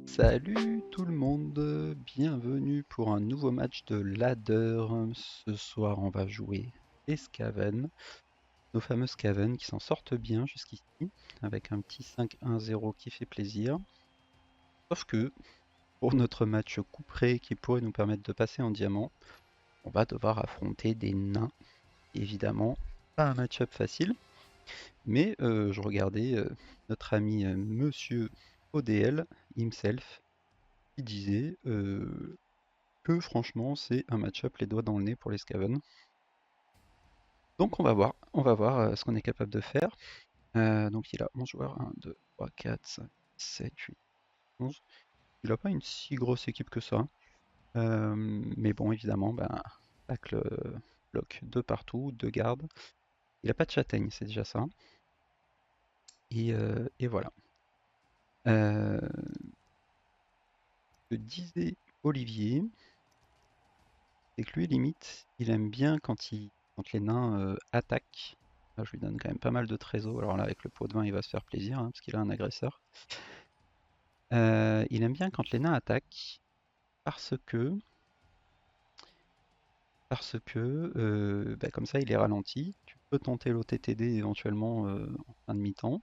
Salut tout le monde, bienvenue pour un nouveau match de ladder. Ce soir on va jouer les Skaven, nos fameux Skaven qui s'en sortent bien jusqu'ici, avec un petit 5-1-0 qui fait plaisir. Sauf que pour notre match couperé qui pourrait nous permettre de passer en diamant, on va devoir affronter des nains. Évidemment, pas un match-up facile, mais je regardais notre ami Monsieur ODL himself qui disait que franchement c'est un match-up les doigts dans le nez pour les Skaven. Donc on va voir ce qu'on est capable de faire. Donc il a 11 joueurs, 1, 2, 3, 4, 5, 7, 8, 11. Il n'a pas une si grosse équipe que ça. Mais bon, évidemment, ben, tacle bloc de partout, de garde. Il n'a pas de châtaigne, c'est déjà ça. Et voilà. Ce que disait Olivier, c'est que lui, limite, il aime bien quand les nains attaquent. Là, je lui donne quand même pas mal de trésors. Alors là, avec le pot de vin, il va se faire plaisir, hein, parce qu'il a un agresseur. Il aime bien quand les nains attaquent, parce que, bah, comme ça, il est ralenti. Tu peux tenter l'OTTD éventuellement en fin de mi-temps.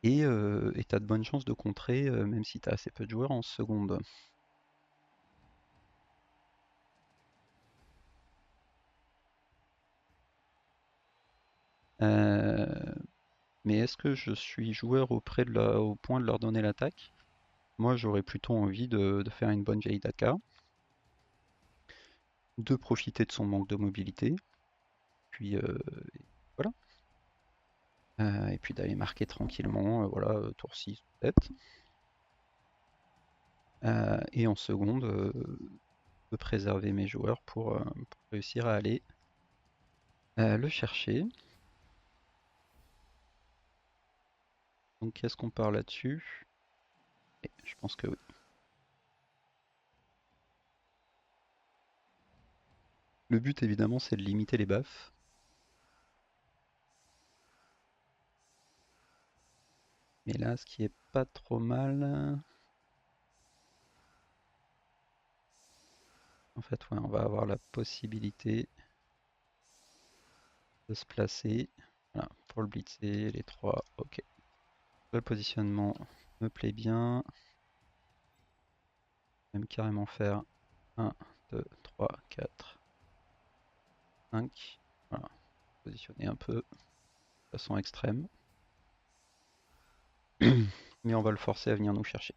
Et tu as de bonnes chances de contrer, même si tu as assez peu de joueurs en seconde. Euh, mais est-ce que je suis joueur au point de leur donner l'attaque? Moi, j'aurais plutôt envie de faire une bonne vieille Daka, de profiter de son manque de mobilité, puis voilà. Et puis d'aller marquer tranquillement, voilà, tour 6 peut-être. Et en seconde, de préserver mes joueurs pour réussir à aller le chercher. Donc qu'est-ce qu'on parle là-dessus? Je pense que oui. Le but évidemment c'est de limiter les baffes. Mais là ce qui est pas trop mal. En fait ouais, on va avoir la possibilité de se placer. Voilà, pour le blitzer, les trois, ok. Le positionnement me plaît bien. Même carrément faire 1, 2, 3, 4, 5. Voilà, positionner un peu de façon extrême. Mais on va le forcer à venir nous chercher.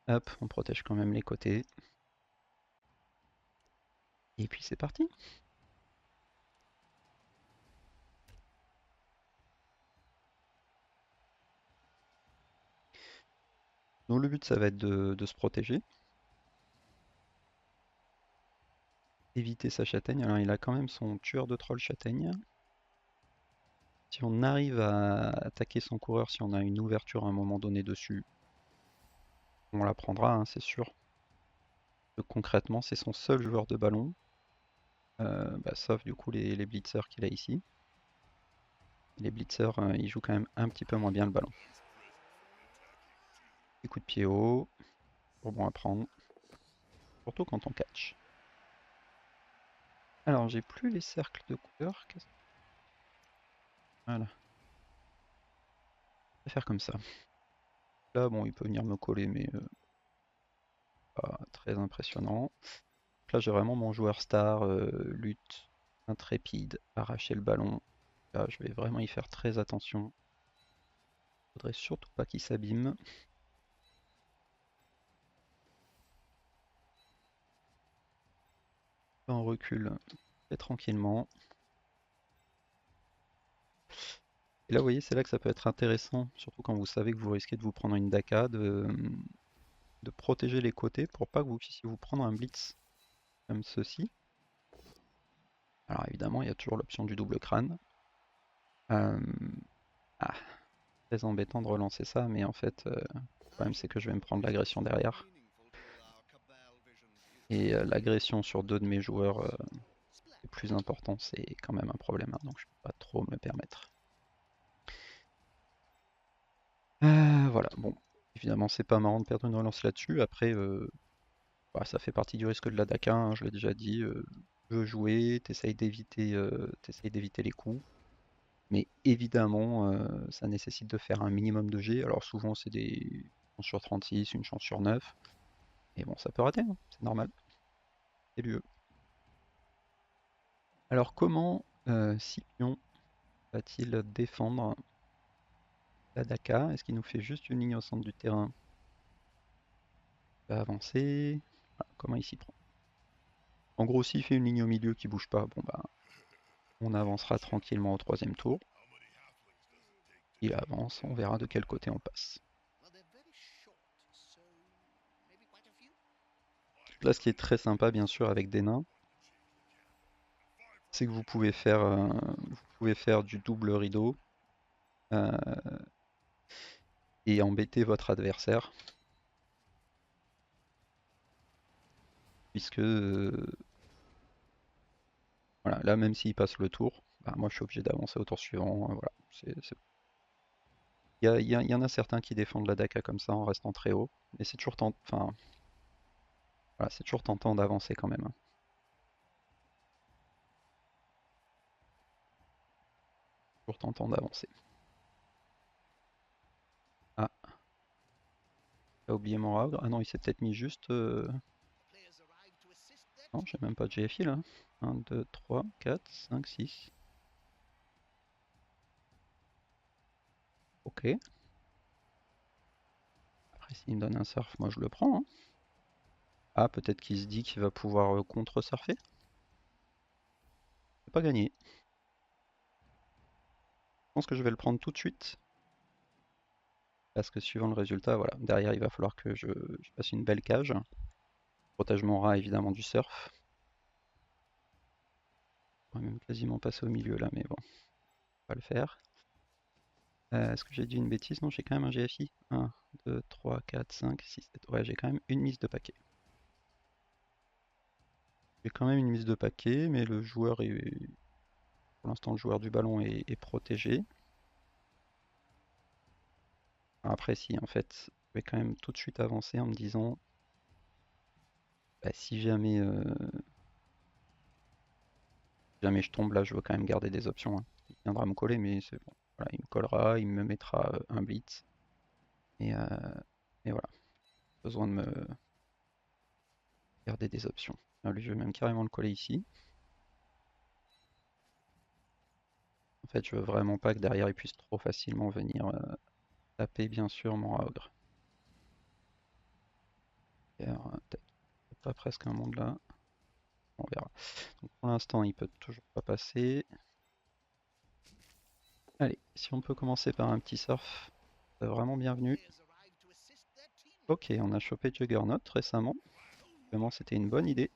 Hop, on protège quand même les côtés. Et puis c'est parti. Donc le but ça va être de se protéger. Éviter sa châtaigne. Alors il a quand même son tueur de troll châtaigne. Si on arrive à attaquer son coureur, si on a une ouverture à un moment donné dessus, on la prendra, hein, c'est sûr. Concrètement, c'est son seul joueur de ballon. Bah, sauf du coup les blitzers qu'il a ici. Les blitzers, ils jouent quand même un petit peu moins bien le ballon. Des coups de pied haut, pour bon à prendre, surtout quand on catch. Alors, j'ai plus les cercles de couleur. Voilà, on va faire comme ça. Là, bon, il peut venir me coller, mais pas très impressionnant. Là, j'ai vraiment mon joueur star, lutte, intrépide, arracher le ballon. Là, je vais vraiment y faire très attention. Faudrait surtout pas qu'il s'abîme. On recule très tranquillement. Et là, vous voyez, c'est là que ça peut être intéressant, surtout quand vous savez que vous risquez de vous prendre une Daka, de protéger les côtés pour pas que vous puissiez vous prendre un blitz comme ceci. Alors évidemment, il y a toujours l'option du double crâne. Euh, ah, très embêtant de relancer ça, mais en fait, le problème c'est que je vais me prendre l'agression derrière. Et l'agression sur deux de mes joueurs est plus important, c'est quand même un problème, hein, donc je peux pas trop me le permettre. Voilà, bon, évidemment c'est pas marrant de perdre une relance là-dessus. Après, bah, ça fait partie du risque de la DACA, hein, je l'ai déjà dit. Tu veux jouer, t'essayes d'éviter les coups. Mais évidemment, ça nécessite de faire un minimum de G. Alors souvent c'est des chances sur 36, une chance sur 9. Et bon, ça peut rater, hein, c'est normal. C'est l'UE. Alors comment Scipion va-t-il défendre la Daka? Est-ce qu'il nous fait juste une ligne au centre du terrain? Il va avancer. Voilà, comment il s'y prend? En gros, s'il fait une ligne au milieu qui bouge pas, bon bah on avancera tranquillement au troisième tour. Il avance, on verra de quel côté on passe. Là, ce qui est très sympa, bien sûr, avec des nains, c'est que vous pouvez faire du double rideau euh, et embêter votre adversaire, puisque voilà, là, même s'il passe le tour, bah, moi, je suis obligé d'avancer au tour suivant. Voilà, il y en a certains qui défendent la Daka comme ça en restant très haut, mais c'est toujours, enfin, voilà, c'est toujours tentant d'avancer quand même, hein. Toujours tentant d'avancer. Ah, j'ai oublié mon Raugr. Ah non, il s'est peut-être mis juste. Non, j'ai même pas de GFI là. 1, 2, 3, 4, 5, 6. Ok. Après, s'il me donne un surf, moi je le prends, hein. Ah, peut-être qu'il se dit qu'il va pouvoir contre-surfer. C'est pas gagné. Je pense que je vais le prendre tout de suite. Parce que suivant le résultat, voilà. Derrière, il va falloir que je fasse une belle cage. Protège mon rat évidemment du surf. On va même quasiment passer au milieu là, mais bon, on va le faire. Est-ce que j'ai dit une bêtise? Non, j'ai quand même un GFI. 1, 2, 3, 4, 5, 6, 7. Ouais, j'ai quand même une mise de paquet. J'ai quand même une mise de paquet, mais le joueur est. Pour l'instant, le joueur du ballon est protégé. Après, si, en fait, je vais quand même tout de suite avancer en me disant, bah, si jamais je tombe là, je veux quand même garder des options, hein. Il viendra me coller, mais c'est bon. Voilà, il me collera, il me mettra un blitz. Et, euh, et voilà, besoin de me garder des options. Alors lui, je vais même carrément le coller ici. En fait, je veux vraiment pas que derrière il puisse trop facilement venir taper, bien sûr, mon Raogre. Pas presque un monde là. On verra. Donc pour l'instant, il peut toujours pas passer. Allez, si on peut commencer par un petit surf, c'est vraiment bienvenu. Ok, on a chopé Juggernaut récemment. Vraiment, c'était une bonne idée.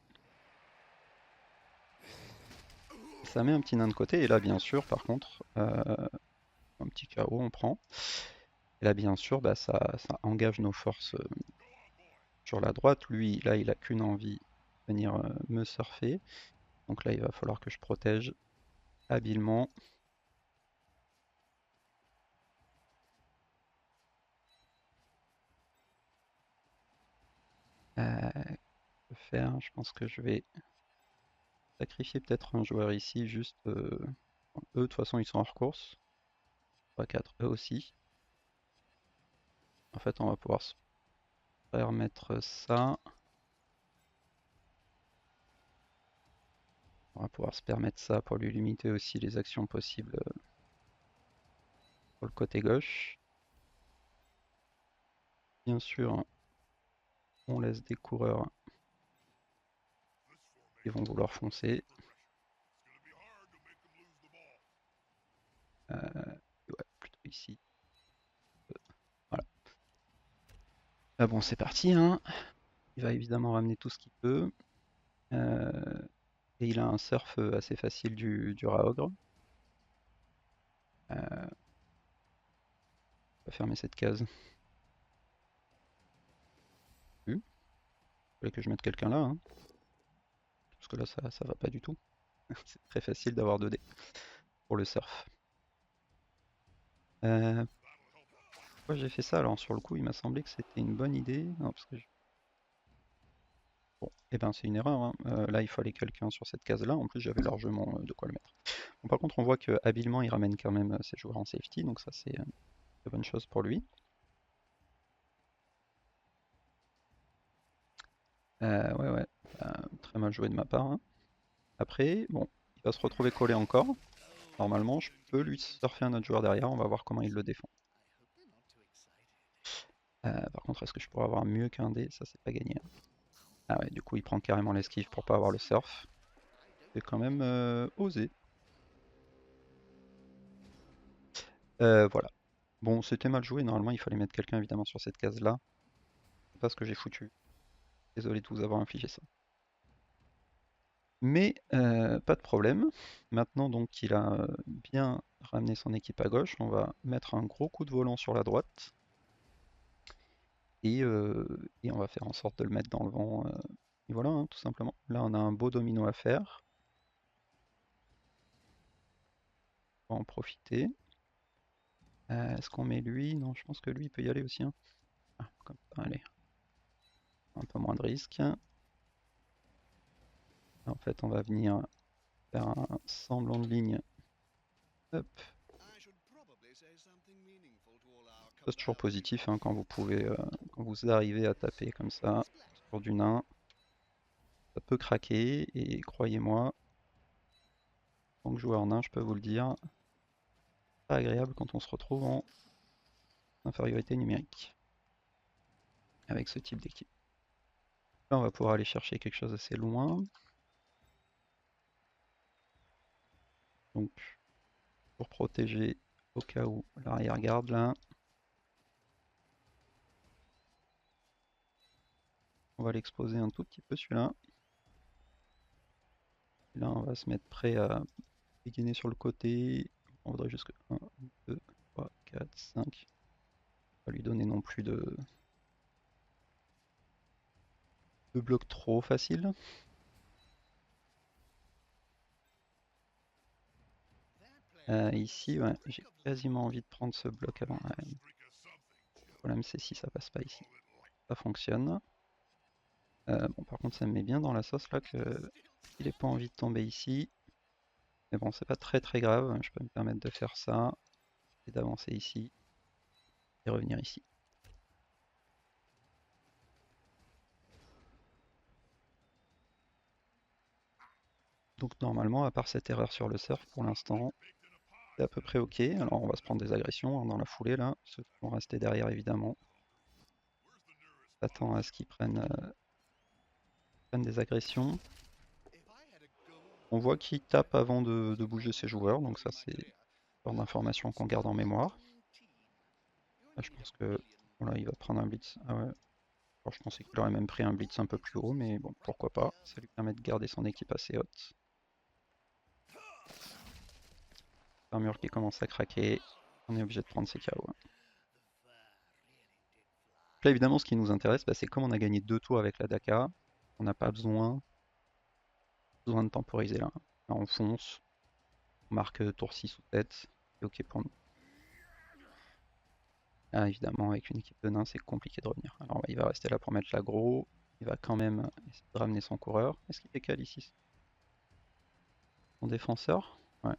Ça met un petit nain de côté, et là, bien sûr, par contre, un petit KO, on prend. Et là, bien sûr, bah, ça engage nos forces sur la droite. Lui, là, il a qu'une envie, venir me surfer. Donc là, il va falloir que je protège habilement. Faire, je pense que je vais sacrifier peut-être un joueur ici, juste. Eux, de toute façon, ils sont hors course. 3, 4, eux aussi. En fait, on va pouvoir se permettre ça. On va pouvoir se permettre ça pour lui limiter aussi les actions possibles pour le côté gauche. Bien sûr, on laisse des coureurs qui vont vouloir foncer. Ouais, plutôt ici. Voilà. Ah bon, c'est parti, hein. Il va évidemment ramener tout ce qu'il peut. Euh, et il a un surf assez facile du Raogre. On va fermer cette case. Il fallait que je mette quelqu'un là, hein. Parce que là ça va pas du tout. C'est très facile d'avoir 2 dés pour le surf. Pourquoi j'ai fait ça? Alors sur le coup il m'a semblé que c'était une bonne idée. Non, parce que bon, et ben c'est une erreur, hein. Là il fallait quelqu'un sur cette case là, en plus j'avais largement de quoi le mettre. Bon, par contre on voit que habilement il ramène quand même ses joueurs en safety, donc ça c'est une bonne chose pour lui. Ouais, très mal joué de ma part, hein. Après, bon, il va se retrouver collé encore. Normalement, je peux lui surfer un autre joueur derrière, on va voir comment il le défend. Par contre, est-ce que je pourrais avoir mieux qu'un dé? Ça, c'est pas gagné, hein. Ah ouais, du coup, il prend carrément l'esquive pour pas avoir le surf. C'est quand même osé. Voilà. Bon, c'était mal joué, normalement, il fallait mettre quelqu'un évidemment sur cette case-là. C'est pas ce que j'ai foutu. Désolé de vous avoir infligé ça. Mais pas de problème. Maintenant donc qu'il a bien ramené son équipe à gauche, on va mettre un gros coup de volant sur la droite. Et on va faire en sorte de le mettre dans le vent. Et voilà, hein, tout simplement. Là, on a un beau domino à faire. On va en profiter. Est-ce qu'on met lui? Non, je pense que lui, il peut y aller aussi, hein. Ah, comme ça, allez. Un peu moins de risque. En fait, on va venir faire un semblant de ligne. Hop. Ça, c'est toujours positif, hein, quand vous pouvez, quand vous arrivez à taper comme ça sur du nain. Ça peut craquer, et croyez-moi, en tant que joueur nain, je peux vous le dire, pas agréable quand on se retrouve en infériorité numérique avec ce type d'équipe. Là, on va pouvoir aller chercher quelque chose assez loin. Donc, pour protéger au cas où l'arrière-garde là, on va l'exposer un tout petit peu celui-là. Là, on va se mettre prêt à dégainer sur le côté. On voudrait jusque 1, 2, 3, 4, 5. Pas lui donner non plus de blocs trop faciles. Ici, ouais, j'ai quasiment envie de prendre ce bloc avant. Ouais. Le problème, c'est si ça passe pas ici. Ça fonctionne. Bon, par contre, ça me met bien dans la sauce là que il n'ait pas envie de tomber ici. Mais bon, c'est pas très très grave. Je peux me permettre de faire ça et d'avancer ici et revenir ici. Donc normalement, à part cette erreur sur le surf, pour l'instant, c'est à peu près ok. Alors on va se prendre des agressions, hein, dans la foulée là. Ceux qui vont rester derrière évidemment. Attends à ce qu'ils prennent des agressions. On voit qu'il tape avant de bouger ses joueurs, donc ça c'est le genre d'information qu'on garde en mémoire. Là, je pense que voilà, il va prendre un blitz. Ah ouais. Alors, je pensais qu'il aurait même pris un blitz un peu plus haut, mais bon, pourquoi pas. Ça lui permet de garder son équipe assez haute. Un mur qui commence à craquer. On est obligé de prendre ses KO, hein. Là, évidemment, ce qui nous intéresse, bah, c'est comme on a gagné 2 tours avec la Daka, on n'a pas besoin de temporiser là. Là, on fonce, on marque tour 6 ou 7, c'est ok pour nous. Là, évidemment, avec une équipe de nains, c'est compliqué de revenir. Alors, il va rester là pour mettre l'aggro. Il va quand même essayer de ramener son coureur. Est-ce qu'il décale ici? Son défenseur? Ouais.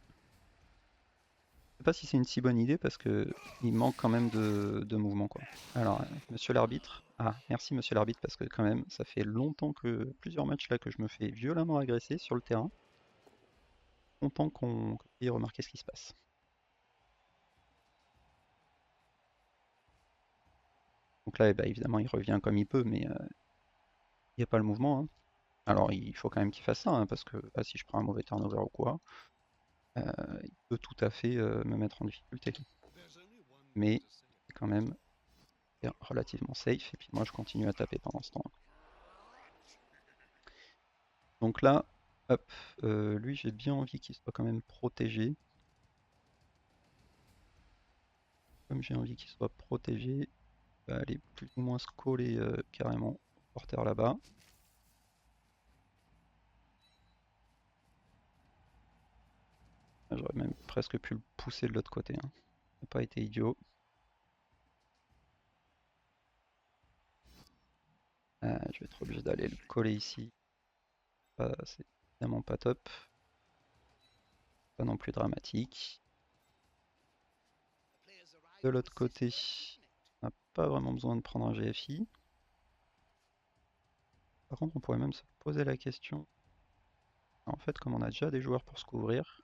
Je sais pas si c'est une si bonne idée parce que il manque quand même de mouvement, quoi. Alors, monsieur l'arbitre. Ah, merci monsieur l'arbitre parce que quand même, ça fait longtemps que plusieurs matchs là que je me fais violemment agresser sur le terrain. Content qu'on ait remarqué ce qui se passe. Donc là, eh ben, évidemment, il revient comme il peut, mais il n'y a pas le mouvement, hein. Alors, il faut quand même qu'il fasse ça, hein, parce que ah, si je prends un mauvais turnover ou quoi, il peut tout à fait me mettre en difficulté. Mais c'est quand même relativement safe, et puis moi je continue à taper pendant ce temps. Donc là, hop, lui j'ai bien envie qu'il soit quand même protégé. Comme j'ai envie qu'il soit protégé, il va aller plus ou moins se coller carrément au porteur là-bas. J'aurais même presque pu le pousser de l'autre côté, hein. Ça n'a pas été idiot. Je vais être obligé d'aller le coller ici. C'est évidemment pas top. Pas non plus dramatique. De l'autre côté, on n'a pas vraiment besoin de prendre un GFI. Par contre, on pourrait même se poser la question. En fait, comme on a déjà des joueurs pour se couvrir,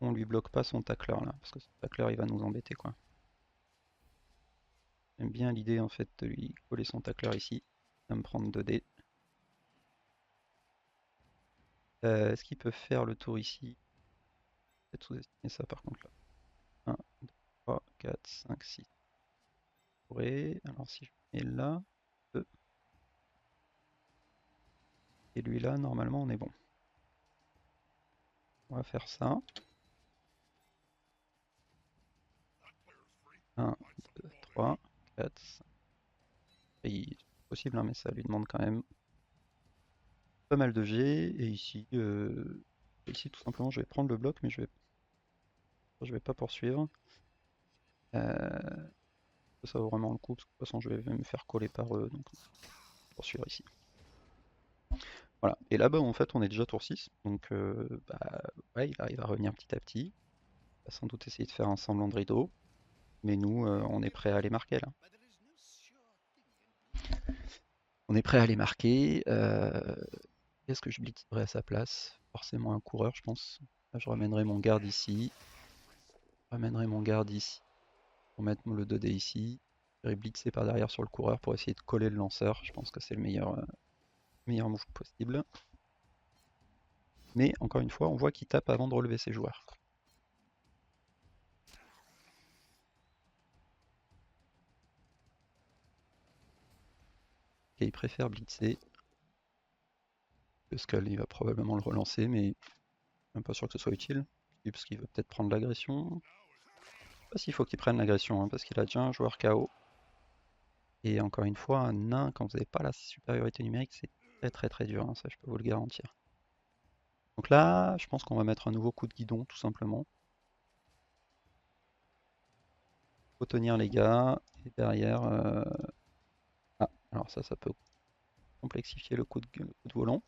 on lui bloque pas son tacler là, parce que son tacler il va nous embêter quoi. J'aime bien l'idée en fait de lui coller son tacler ici. Il va me prendre 2D. Est-ce qu'il peut faire le tour ici? Peut-être sous-estimer ça par contre là. 1, 2, 3, 4, 5, 6. Alors si je mets là, 2. Et lui là, normalement on est bon. On va faire ça. 1, 2, 3, 4, 5. C'est possible, hein, mais ça lui demande quand même pas mal de G. Et ici tout simplement, je vais prendre le bloc, mais je vais pas poursuivre. Ça vaut vraiment le coup, parce que de toute façon, je vais me faire coller par eux, donc poursuivre ici. Voilà. Et là-bas, en fait, on est déjà tour 6, donc ouais, il arrive à revenir petit à petit. Il va sans doute essayer de faire un semblant de rideau, mais nous, on est prêt à les marquer là. On est prêt à les marquer. Qu'est-ce que je blitzerai à sa place? Forcément un coureur, je pense. Là, je ramènerai mon garde ici. Je ramènerai mon garde ici pour mettre le 2D ici. Je vais blitzer par derrière sur le coureur pour essayer de coller le lanceur. Je pense que c'est le meilleur move possible. Mais encore une fois, on voit qu'il tape avant de relever ses joueurs. Et il préfère blitzer. Le Skull, il va probablement le relancer, mais je suis même pas sûr que ce soit utile. Parce qu'il veut peut-être prendre l'agression. Je sais pas s'il faut qu'il prenne l'agression, hein, parce qu'il a déjà un joueur KO. Et encore une fois, un nain, quand vous n'avez pas la supériorité numérique, c'est très très très dur, hein, ça je peux vous le garantir. Donc là, je pense qu'on va mettre un nouveau coup de guidon, tout simplement. Faut tenir les gars, et derrière... Ah, alors ça peut complexifier le coup de volant.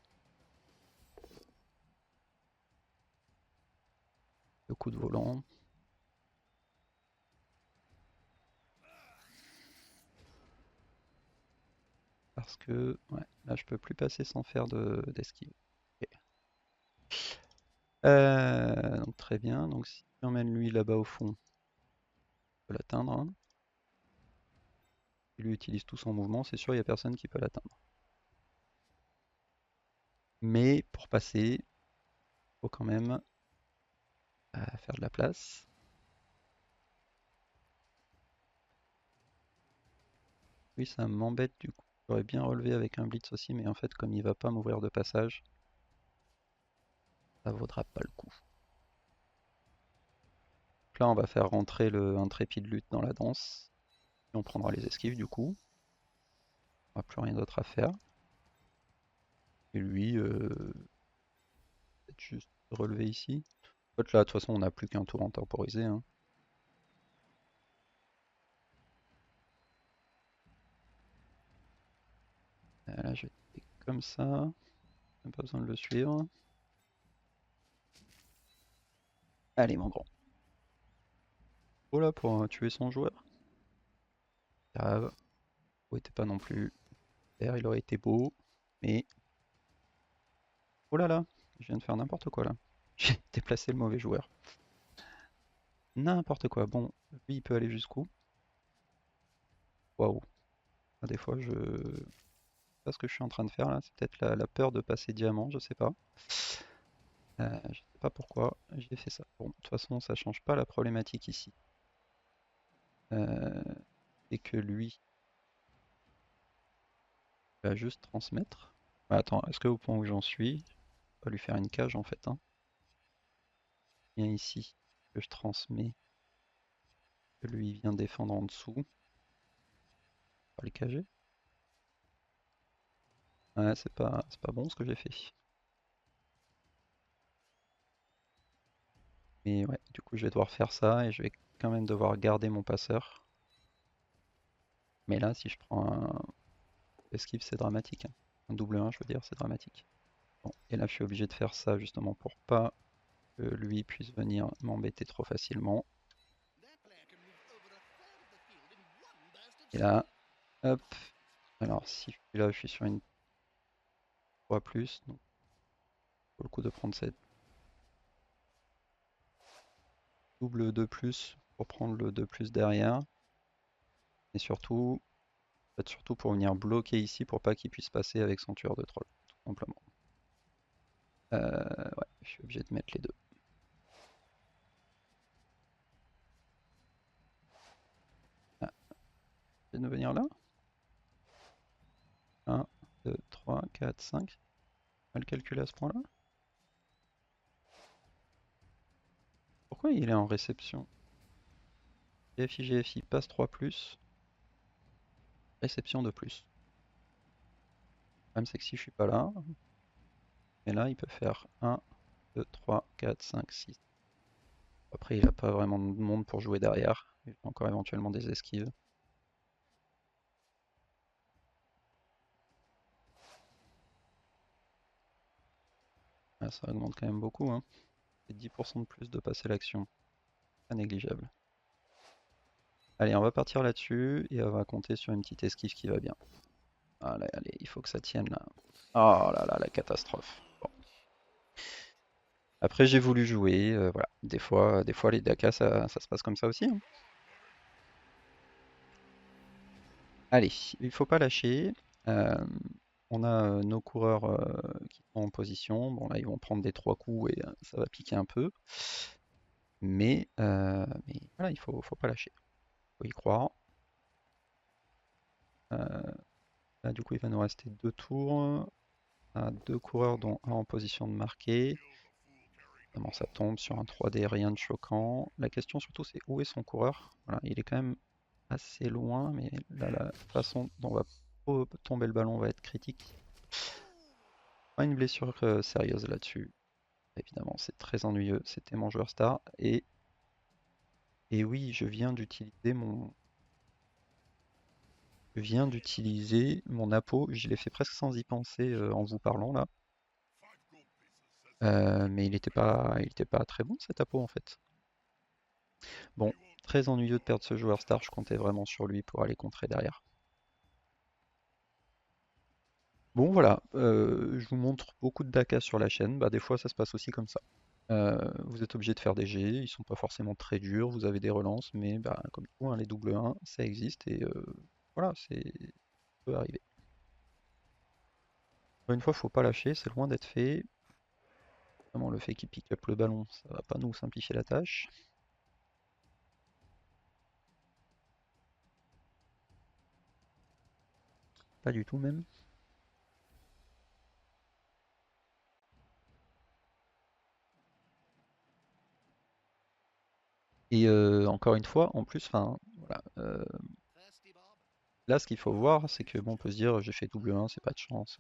Le coup de volant. Parce que, ouais, là je peux plus passer sans faire d'esquive. Ok. Donc très bien, donc si j'emmène lui là-bas au fond, je peux l'atteindre, hein. Il lui utilise tout son mouvement, c'est sûr il n'y a personne qui peut l'atteindre. Mais pour passer, il faut quand même faire de la place. Oui, ça m'embête du coup. J'aurais bien relevé avec un blitz aussi, mais en fait, comme il va pas m'ouvrir de passage, ça vaudra pas le coup. Donc là, on va faire rentrer le intrépide lutte dans la danse. Et on prendra les esquives du coup. On n'a plus rien d'autre à faire. Et lui, peut-être juste relever ici. En fait, là, de toute façon, on n'a plus qu'un tour en temporisé, hein. Là, je vais taper comme ça. Même pas besoin de le suivre. Allez, mon grand. Oh là, pour tuer son joueur. Grave. Oh, était pas non plus. Il aurait été beau. Mais. Oh là là, je viens de faire n'importe quoi là. J'ai déplacé le mauvais joueur. N'importe quoi. Bon, lui, il peut aller jusqu'où? Waouh. Ah, des fois, je sais pas ce que je suis en train de faire là. C'est peut-être la peur de passer diamant, je sais pas. Je sais pas pourquoi j'ai fait ça. Bon, de toute façon, ça change pas la problématique ici. Et que lui va juste transmettre. Ah, attends, est-ce que au point où j'en suis, on va lui faire une cage en fait, hein. Viens ici, que je transmets que lui vient défendre en dessous. Pas le KG. Ouais, c'est pas bon ce que j'ai fait. Mais ouais, du coup, je vais devoir faire ça et je vais quand même devoir garder mon passeur. Mais là, si je prends un esquive, c'est dramatique, hein. Un double 1, je veux dire, c'est dramatique. Bon, et là, je suis obligé de faire ça justement pour pas que lui puisse venir m'embêter trop facilement. Et là, hop. Alors, si je suis là, je suis sur une 3+, donc faut le coup de prendre cette double 2+, pour prendre le 2+ derrière. Et surtout, surtout pour venir bloquer ici pour pas qu'il puisse passer avec son tueur de troll, tout simplement. Ouais, je suis obligé de mettre les deux. Ah, je vais venir là. 1, 2, 3, 4, 5. On va le calculer à ce point-là. Pourquoi il est en réception? GFI, GFI, passe 3+, réception de plus. Le problème c'est que si je suis pas là, et là il peut faire 1, 2, 3, 4, 5, 6. Après il a pas vraiment de monde pour jouer derrière. Il a encore éventuellement des esquives. Ah, ça augmente quand même beaucoup, hein. C'est 10% de plus de passer l'action. Pas négligeable. Allez, on va partir là-dessus et on va compter sur une petite esquive qui va bien. Allez, allez, il faut que ça tienne là. Oh là là, la catastrophe. Bon. Après, j'ai voulu jouer, voilà. Des fois les Daka, ça se passe comme ça aussi, hein. Allez, il faut pas lâcher. Euh, on a nos coureurs qui sont en position. Bon, là, ils vont prendre des 3 coups et ça va piquer un peu. Mais voilà, faut pas lâcher. Faut y croire. Euh, Là, du coup, il va nous rester 2 tours. On a 2 coureurs, dont un en position de marquer. Comment ça tombe sur un 3D, rien de choquant. La question surtout, c'est où est son coureur? Voilà, il est quand même assez loin, mais là, la façon dont va tomber le ballon va être critique. Pas une blessure sérieuse là-dessus. Évidemment, c'est très ennuyeux. C'était mon joueur star. Et oui, je viens d'utiliser mon apo. Je l'ai fait presque sans y penser en vous parlant là. Mais il était pas très bon cet apo en fait. Bon, très ennuyeux de perdre ce joueur star. Je comptais vraiment sur lui pour aller contrer derrière. Bon voilà, je vous montre beaucoup de Daka sur la chaîne. Bah, des fois, ça se passe aussi comme ça. Vous êtes obligé de faire des G, ils sont pas forcément très durs, vous avez des relances, mais bah, comme tout, hein, les double 1, ça existe et voilà, ça peut arriver. Encore une fois, faut pas lâcher, c'est loin d'être fait. Vraiment, le fait qu'il pick up le ballon, ça va pas nous simplifier la tâche. Pas du tout même. Et encore une fois, en plus, enfin, voilà, là, ce qu'il faut voir, c'est que bon, on peut se dire, j'ai fait double 1, c'est pas de chance.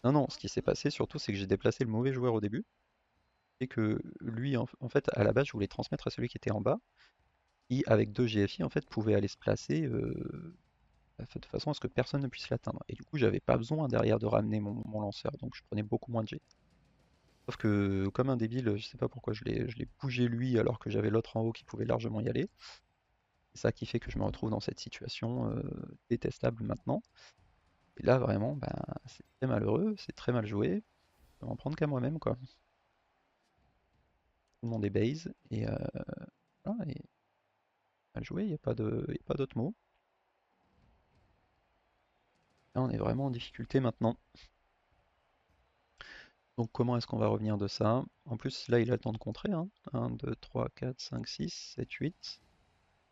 Non, non, ce qui s'est passé surtout, c'est que j'ai déplacé le mauvais joueur au début, et que lui, en fait, à la base, je voulais transmettre à celui qui était en bas, qui, avec 2 GFI, en fait, pouvait aller se placer de façon à ce que personne ne puisse l'atteindre. Et du coup, j'avais pas besoin derrière de ramener mon lanceur, donc je prenais beaucoup moins de G. Sauf que, comme un débile, je sais pas pourquoi je l'ai bougé lui alors que j'avais l'autre en haut qui pouvait largement y aller. C'est ça qui fait que je me retrouve dans cette situation détestable maintenant. Et là, vraiment, ben, c'est très malheureux, c'est très mal joué. Je vais m'en prendre qu'à moi-même, quoi. Tout le monde est base, et voilà, et mal joué, il n'y a pas d'autre mot. Là, on est vraiment en difficulté maintenant. Donc comment est-ce qu'on va revenir de ça? En plus, là, il a le temps de contrer, hein. 1, 2, 3, 4, 5, 6, 7, 8.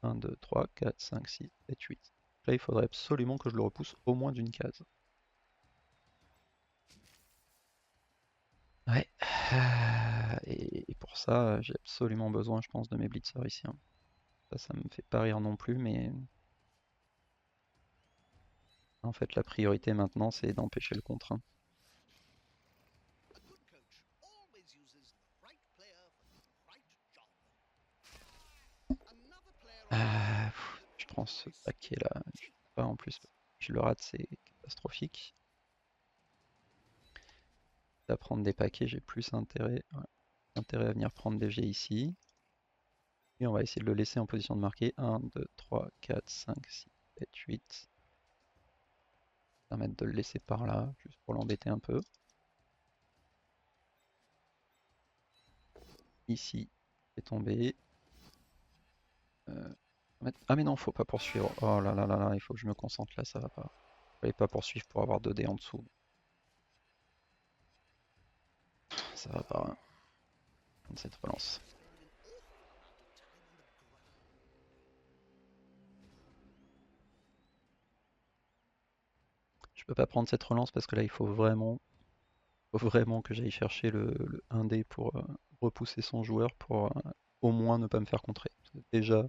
1, 2, 3, 4, 5, 6, 7, 8. Là, il faudrait absolument que je le repousse au moins d'une case. Ouais. Et pour ça, j'ai absolument besoin, je pense, de mes blitzers ici, hein. Ça me fait pas rire non plus, mais en fait la priorité maintenant c'est d'empêcher le contre, hein. Je prends ce paquet là. Je sais pas en plus. Je le rate, c'est catastrophique. À prendre des paquets, j'ai plus intérêt à venir prendre des jets ici. Et on va essayer de le laisser en position de marquer. 1, 2, 3, 4, 5, 6, 7, 8. Permettre de le laisser par là, juste pour l'embêter un peu. Ici, c'est tombé. Ah mais non, faut pas poursuivre. Oh là là là là, il faut que je me concentre là, ça va pas. Fallait pas poursuivre pour avoir 2 dés en dessous. Ça va pas, hein, cette relance. Je peux pas prendre cette relance parce que là il faut vraiment que j'aille chercher le 1D pour repousser son joueur pour au moins ne pas me faire contrer. Déjà,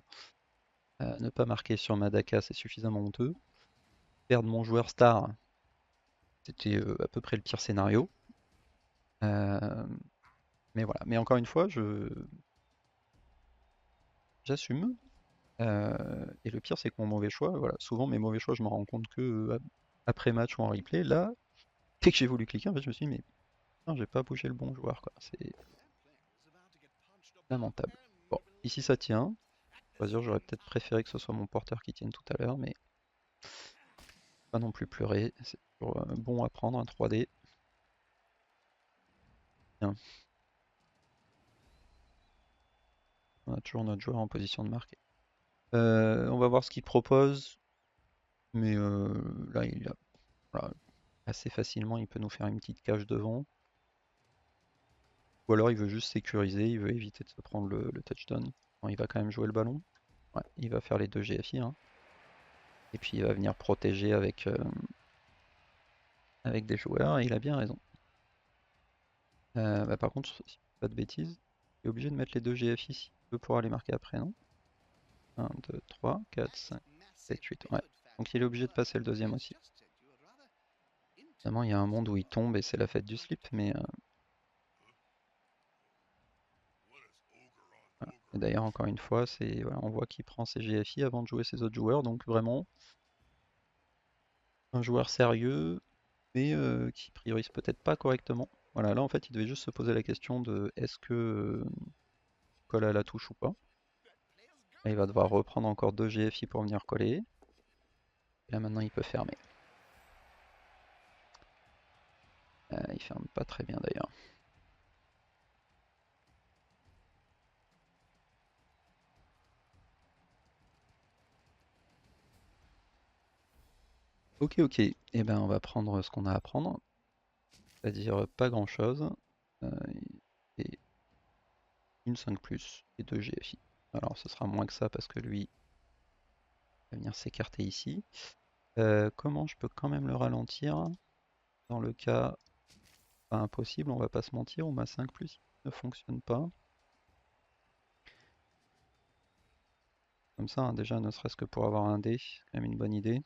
ne pas marquer sur Madaka, c'est suffisamment honteux. Perdre mon joueur star, c'était à peu près le pire scénario. Euh, mais voilà. Mais encore une fois, j'assume. Et le pire, c'est que mon mauvais choix, voilà, souvent mes mauvais choix, je m'en rends compte que après match ou en replay. Là, dès que j'ai voulu cliquer, en fait, je me suis dit, mais putain, j'ai pas bougé le bon joueur, quoi. C'est lamentable. Bon, ici ça tient. Choisir, j'aurais peut-être préféré que ce soit mon porteur qui tienne tout à l'heure, mais pas non plus pleurer. C'est toujours bon à prendre, un 3D. Bien. On a toujours notre joueur en position de marquer. On va voir ce qu'il propose, mais là, voilà, assez facilement, il peut nous faire une petite cage devant. Ou alors il veut juste sécuriser, il veut éviter de se prendre le touchdown. Bon, il va quand même jouer le ballon. Ouais, il va faire les deux GFI, hein. Et puis il va venir protéger avec des joueurs, et il a bien raison. Bah, par contre, si je dis pas de bêtises, il est obligé de mettre les deux GFI s'il veut pouvoir les marquer après, non? 1, 2, 3, 4, 5, 7, 8. Ouais. Donc il est obligé de passer le deuxième aussi. Évidemment, il y a un monde où il tombe et c'est la fête du slip, mais voilà. Et d'ailleurs, encore une fois, voilà, on voit qu'il prend ses GFI avant de jouer ses autres joueurs, donc vraiment un joueur sérieux, mais qui priorise peut-être pas correctement. Voilà, là en fait, il devait juste se poser la question de est-ce que colle à la touche ou pas. Là, il va devoir reprendre encore 2 GFI pour venir coller. Et là maintenant, il peut fermer. Il ferme pas très bien d'ailleurs. Ok, ok. Et ben, on va prendre ce qu'on a à prendre, c'est-à-dire pas grand-chose. Euh, et une 5 plus et 2 GFI. Alors, ce sera moins que ça parce que lui va venir s'écarter ici. Comment je peux quand même le ralentir dans le cas pas impossible, on va pas se mentir, où ma 5 plus ne fonctionne pas. Comme ça, hein, déjà, ne serait-ce que pour avoir un dé, c'est quand même une bonne idée.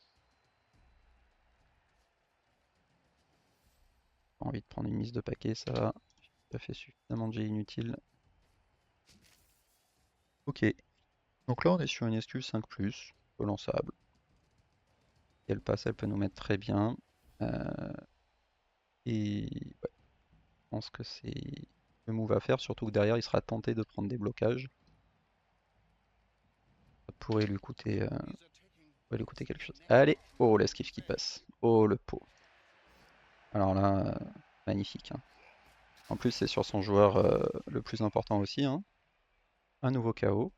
Pas envie de prendre une mise de paquet, ça va. Ça fait suffisamment de jets inutiles. Ok, donc là on est sur une SQ 5 relançable. Si elle passe, elle peut nous mettre très bien. Et ouais, je pense que c'est le move à faire, surtout que derrière il sera tenté de prendre des blocages. Ça pourrait lui coûter quelque chose. Allez, oh l'esquive qui passe. Oh le pot. Alors là, magnifique, hein. En plus c'est sur son joueur le plus important aussi, hein. Un nouveau KO.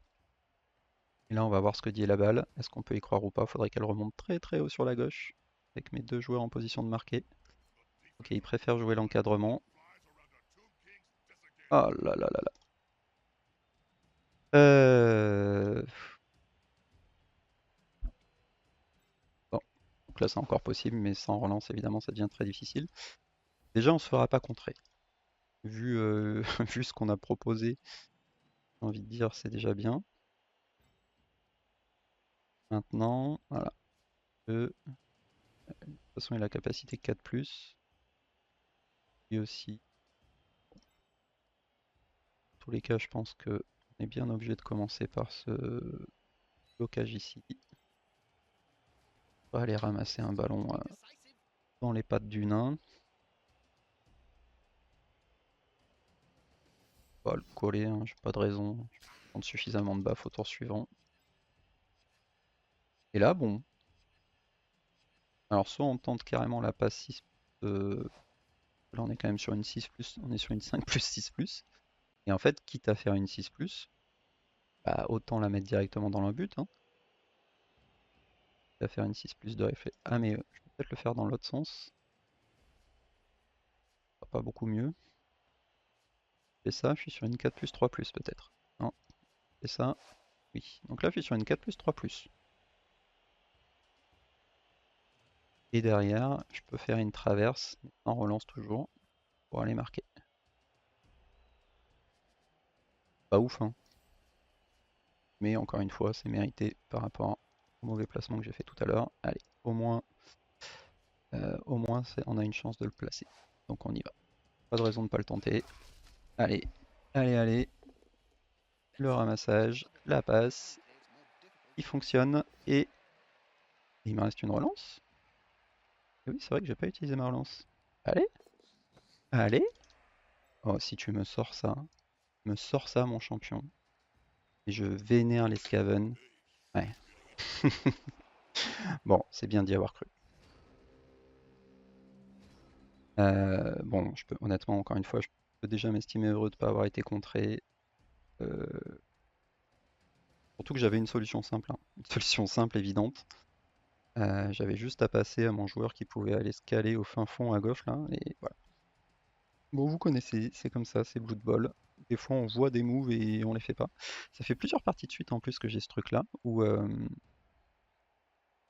Et là on va voir ce que dit la balle. Est-ce qu'on peut y croire ou pas? Faudrait qu'elle remonte très très haut sur la gauche. Avec mes deux joueurs en position de marquer. Ok, il préfère jouer l'encadrement. Oh là là là là. Euh... Bon, donc là c'est encore possible, mais sans relance évidemment ça devient très difficile. Déjà on se fera pas contrer. Vu, vu ce qu'on a proposé, j'ai envie de dire c'est déjà bien. Maintenant, voilà. De toute façon, il a la capacité 4+. Lui aussi. Dans tous les cas, je pense que on est bien obligé de commencer par ce blocage ici. On va aller ramasser un ballon dans les pattes du nain. On va le coller, hein, j'ai pas de raison. Je vais prendre suffisamment de baf au tour suivant. Et là, bon. Alors, soit on tente carrément la passe 6. Là, on est quand même sur une 6+, on est sur une 5+, 6+. Et en fait, quitte à faire une 6+, bah, autant la mettre directement dans le but. Hein. Quitte à faire une 6+ de réflexe. Ah, mais je peux peut-être le faire dans l'autre sens. Pas beaucoup mieux. Je fais ça, je suis sur une 4+, 3+, peut-être. Non, je fais ça. Oui. Donc là, je suis sur une 4+, 3+. Et derrière, je peux faire une traverse. On relance toujours pour aller marquer. Pas ouf, hein. Mais encore une fois, c'est mérité par rapport au mauvais placement que j'ai fait tout à l'heure. Allez, au moins on a une chance de le placer. Donc on y va. Pas de raison de ne pas le tenter. Allez, allez, allez. Le ramassage, la passe, il fonctionne et il me reste une relance. Et oui, c'est vrai que j'ai pas utilisé ma relance. Allez, allez. Oh, si tu me sors ça, mon champion. Et je vénère les Skaven. Ouais. Bon, c'est bien d'y avoir cru. Bon, honnêtement, encore une fois, je peux déjà m'estimer heureux de ne pas avoir été contré. Euh, Surtout que j'avais une solution simple, hein. Une solution simple, évidente. J'avais juste à passer à mon joueur qui pouvait aller se caler au fin fond à gauche, là, et voilà. Bon, vous connaissez, c'est comme ça, c'est Blood Bowl. Des fois, on voit des moves et on les fait pas. Ça fait plusieurs parties de suite en plus que j'ai ce truc-là, où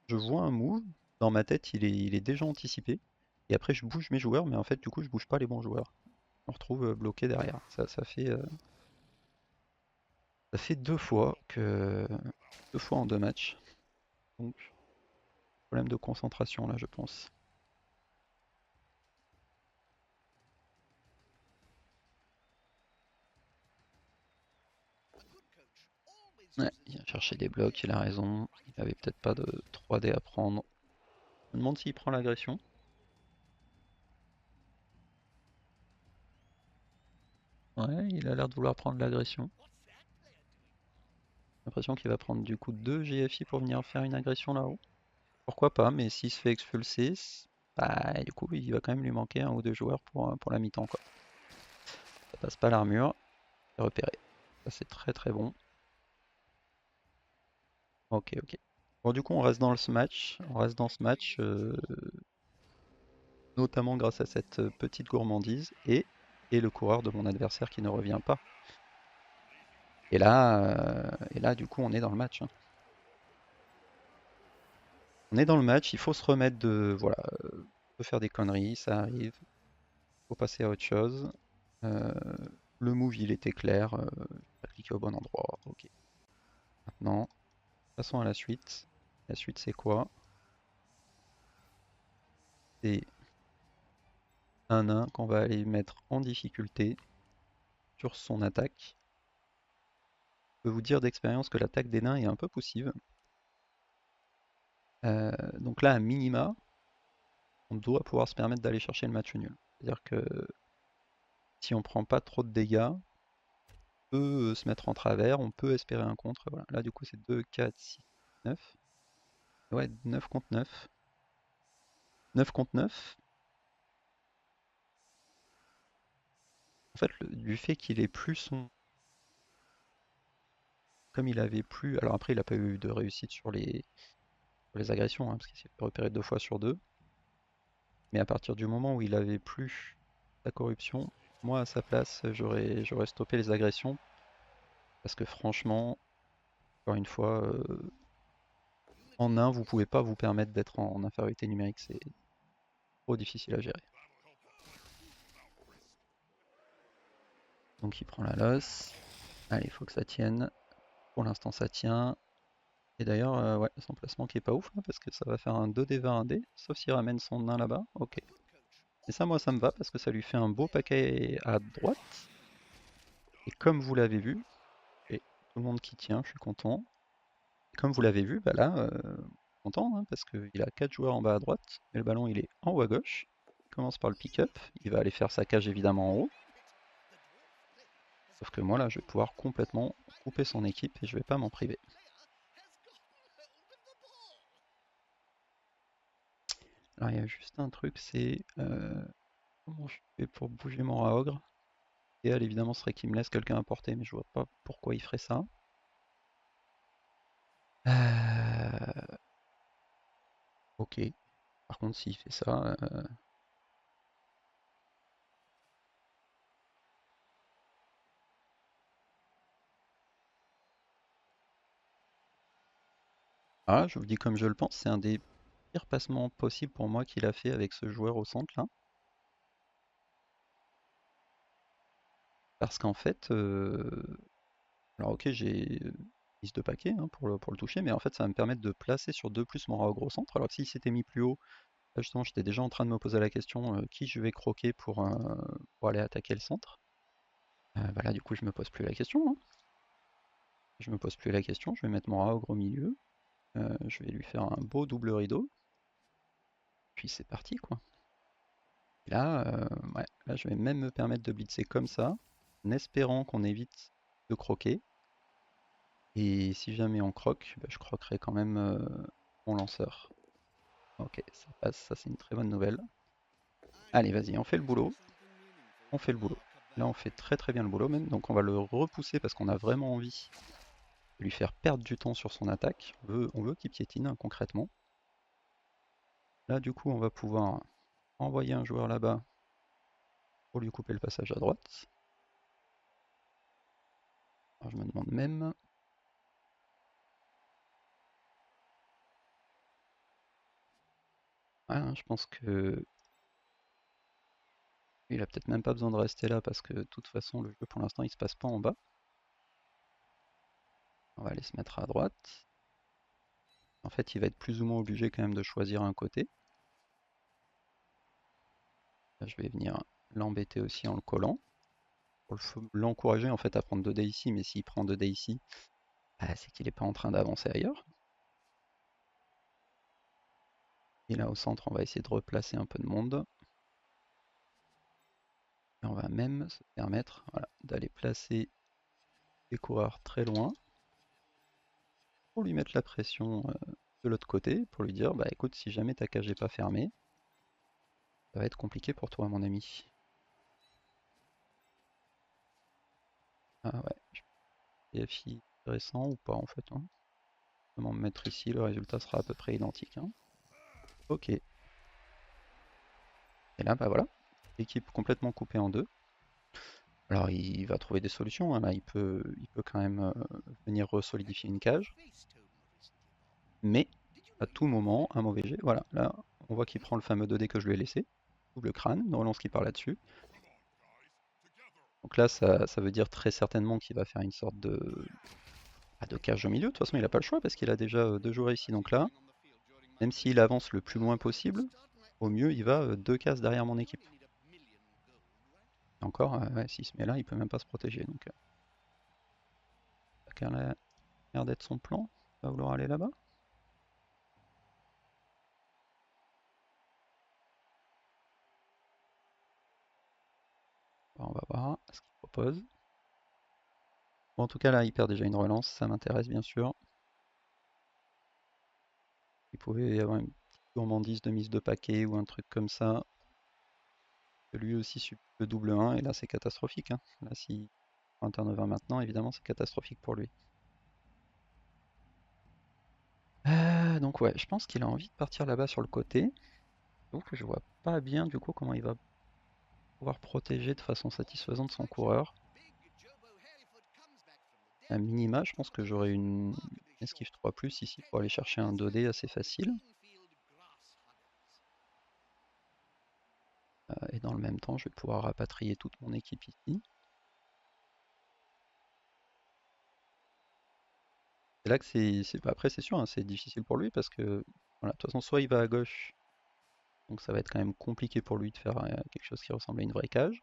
je vois un move, dans ma tête, il est déjà anticipé, et après, je bouge mes joueurs, mais en fait, du coup, je bouge pas les bons joueurs. On retrouve bloqué derrière. Ça fait deux fois en 2 matchs. Donc, problème de concentration là, je pense. Ouais, il vient chercher des blocs, il a raison. Il avait peut-être pas de 3D à prendre. Je me demande s'il prend l'agression. Ouais, il a l'air de vouloir prendre l'agression. J'ai l'impression qu'il va prendre du coup 2 GFI pour venir faire une agression là-haut. Pourquoi pas, mais s'il se fait expulser, bah, du coup, il va quand même lui manquer un ou deux joueurs pour la mi-temps, quoi. Ça passe pas l'armure, c'est repéré. Ça, c'est très très bon. Ok, ok. Bon, du coup, on reste dans ce match. On reste dans ce match, notamment grâce à cette petite gourmandise et le coureur de mon adversaire qui ne revient pas. Et là, du coup, on est dans le match. Hein. On est dans le match. Il faut se remettre de, voilà, on peut faire des conneries, ça arrive. Il faut passer à autre chose. Euh, le move, il était clair. J'ai pas cliqué au bon endroit. Ok. Maintenant, passons à la suite. La suite, c'est quoi? C'est un nain qu'on va aller mettre en difficulté sur son attaque. Je peux vous dire d'expérience que l'attaque des nains est un peu poussive. Donc là, à minima, on doit pouvoir se permettre d'aller chercher le match nul. C'est-à-dire que si on prend pas trop de dégâts, on peut se mettre en travers, on peut espérer un contre. Voilà. Là, du coup, c'est 2, 4, 6, 9. Ouais, 9 contre 9. 9 contre 9. En fait, du fait qu'il ait plus son... Comme il avait plus... Alors après, il n'a pas eu de réussite sur les agressions, hein, parce qu'il s'est fait repérer 2 fois sur 2. Mais à partir du moment où il avait plus sa corruption, moi, à sa place, j'aurais stoppé les agressions. Parce que franchement, encore une fois, en un, vous pouvez pas vous permettre d'être en infériorité numérique, c'est trop difficile à gérer. Donc il prend la loss. Allez, il faut que ça tienne. Pour l'instant, ça tient. Et d'ailleurs, ouais, son placement qui est pas ouf là, parce que ça va faire un 2D vers un D, sauf s'il ramène son nain là-bas, ok. Et ça, moi, ça me va, parce que ça lui fait un beau paquet à droite. Et comme vous l'avez vu, et tout le monde qui tient, je suis content. Et comme vous l'avez vu, bah là, content, hein, parce qu'il a 4 joueurs en bas à droite, et le ballon il est en haut à gauche. Il commence par le pick-up, il va aller faire sa cage évidemment en haut. Sauf que moi là, je vais pouvoir complètement couper son équipe et je vais pas m'en priver. Alors il y a juste un truc, c'est comment je fais pour bouger mon rat ogre. L'idéal évidemment serait qu'il me laisse quelqu'un à porter, mais je vois pas pourquoi il ferait ça. Ok. Par contre, s'il fait ça, ah, je vous dis comme je le pense, c'est un des pires passements possibles pour moi qu'il a fait avec ce joueur au centre là. Parce qu'en fait, alors ok, j'ai liste de paquets hein, pour le toucher, mais en fait ça va me permettre de placer sur 2 plus mon rat au centre, alors que s'il s'était mis plus haut, là justement j'étais déjà en train de me poser la question qui je vais croquer pour aller attaquer le centre. Bah là du coup je me pose plus la question, hein. Je me pose plus la question, je vais mettre mon rat au milieu, je vais lui faire un beau double rideau, puis c'est parti quoi. Et là, ouais, là je vais même me permettre de blitzer comme ça, en espérant qu'on évite de croquer. Et si jamais on croque, bah, je croquerai quand même mon lanceur. Ok, ça passe, ça c'est une très bonne nouvelle. Allez, vas-y, on fait le boulot. On fait le boulot. Là, on fait très très bien le boulot même, donc on va le repousser parce qu'on a vraiment envie de lui faire perdre du temps sur son attaque. On veut qu'il piétine hein, concrètement. Là, du coup, on va pouvoir envoyer un joueur là-bas pour lui couper le passage à droite. Alors, je me demande même. Ah, je pense que il a peut-être même pas besoin de rester là parce que de toute façon, le jeu pour l'instant, il se passe pas en bas. On va aller se mettre à droite. En fait, il va être plus ou moins obligé quand même de choisir un côté. Là, je vais venir l'embêter aussi en le collant. Pour l'encourager en fait à prendre 2 dés ici, mais s'il prend 2 dés ici, bah, c'est qu'il n'est pas en train d'avancer ailleurs. Et là au centre, on va essayer de replacer un peu de monde. Et on va même se permettre voilà, d'aller placer les coureurs très loin pour lui mettre la pression de l'autre côté, pour lui dire bah écoute, si jamais ta cage n'est pas fermée, ça va être compliqué pour toi mon ami. Ah ouais, PFI intéressant ou pas en fait, hein. Comment me mettre ici, le résultat sera à peu près identique, hein. Ok. Et là bah voilà, équipe complètement coupée en deux. Alors il va trouver des solutions, hein, là il peut quand même venir resolidifier une cage, mais à tout moment, un mauvais jet, voilà, là on voit qu'il prend le fameux 2D que je lui ai laissé, double crâne, une relance qui part là-dessus. Donc là ça veut dire très certainement qu'il va faire une sorte de cage au milieu, de toute façon il n'a pas le choix parce qu'il a déjà 2 joueurs ici, donc là, même s'il avance le plus loin possible, au mieux il va 2 cases derrière mon équipe. Et encore, ouais, s'il se met là, il peut même pas se protéger, donc ça a l'air d'être son plan, il va vouloir aller là-bas. On va voir ce qu'il propose. Bon, en tout cas, là, il perd déjà une relance, ça m'intéresse bien sûr. Il pouvait y avoir une petite gourmandise de mise de paquet ou un truc comme ça. Lui aussi subit le double 1, et là, c'est catastrophique, hein. Là, s'il prend un turnover maintenant, évidemment, c'est catastrophique pour lui. Donc ouais, je pense qu'il a envie de partir là-bas sur le côté. Donc je vois pas bien du coup comment il va pouvoir protéger de façon satisfaisante son coureur. À minima, je pense que j'aurai une esquive 3+ ici pour aller chercher un 2D assez facile. Et dans le même temps, je vais pouvoir rapatrier toute mon équipe ici. Et là que après c'est sûr, hein, c'est difficile pour lui parce que voilà, de toute façon soit il va à gauche, donc ça va être quand même compliqué pour lui de faire quelque chose qui ressemble à une vraie cage.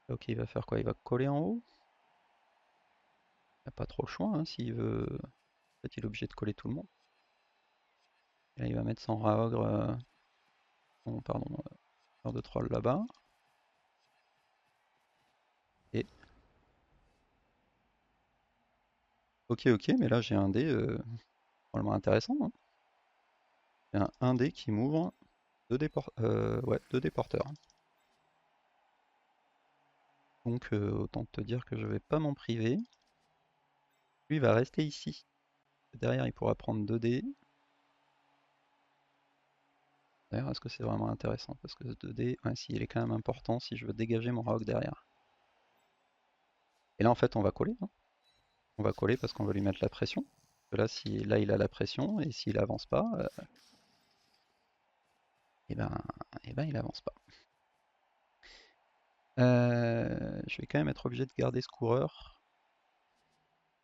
Ok, il va faire quoi? Il va coller en haut? Il n'a pas trop le choix, hein, s'il veut. En fait, il est obligé de coller tout le monde. Et là, il va mettre son Raogre, pardon, Cœur de Troll là-bas. Et ok, mais là j'ai un dé vraiment intéressant, hein. J'ai un dé qui m'ouvre ouais, deux dés porteurs. Donc autant te dire que je vais pas m'en priver. Lui il va rester ici. Derrière il pourra prendre 2 dés. D'ailleurs est-ce que c'est vraiment intéressant? Parce que ce 2 dés, ouais, si il est quand même important si je veux dégager mon Raog derrière. Et là en fait on va coller, hein. On va coller parce qu'on va lui mettre la pression. Parce que là, là il a la pression et s'il avance pas, et ben, il avance pas. Je vais quand même être obligé de garder ce coureur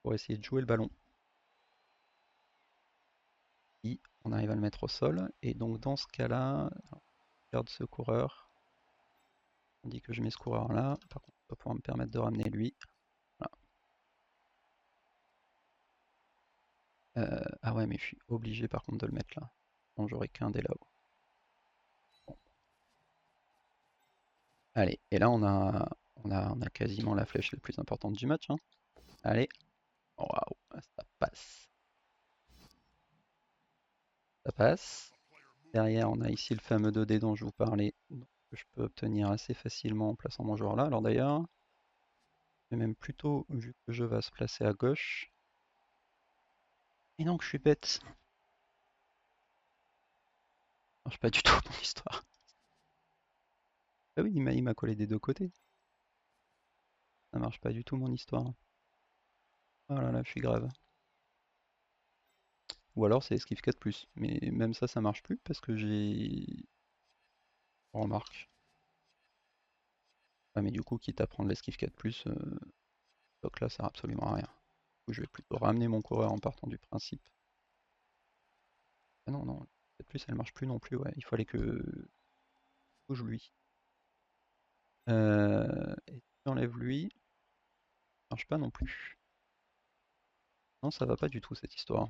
pour essayer de jouer le ballon. Si on arrive à le mettre au sol. Et donc dans ce cas-là, je garde ce coureur. On dit que je mets ce coureur là. Par contre, on va pouvoir me permettre de ramener lui. Voilà. Ah ouais, mais je suis obligé par contre de le mettre là. Bon, j'aurai qu'un dé là-haut. Bon. Allez, et là on a quasiment la flèche la plus importante du match, hein. Allez, waouh, ça passe. Ça passe. Derrière, on a ici le fameux 2D dont je vous parlais, donc, que je peux obtenir assez facilement en plaçant mon joueur là. Alors d'ailleurs, je vais même plutôt, vu que le jeu va se placer à gauche. Et donc je suis bête. Ça marche pas du tout mon histoire. Ah oui, il m'a collé des deux côtés. Ça marche pas du tout mon histoire. Oh là là, je suis grave. Ou alors c'est esquive 4+. Mais même ça marche plus parce que j'ai... Remarque. Ah mais du coup, quitte à prendre l'esquive 4+, donc là ça sert absolument à rien. Du coup, je vais plutôt ramener mon coureur en partant du principe. Ah non, non, 4+, elle marche plus non plus, ouais. Il fallait que je bouge lui. Et si j'enlève lui, ça marche pas non plus. Non, ça va pas du tout cette histoire.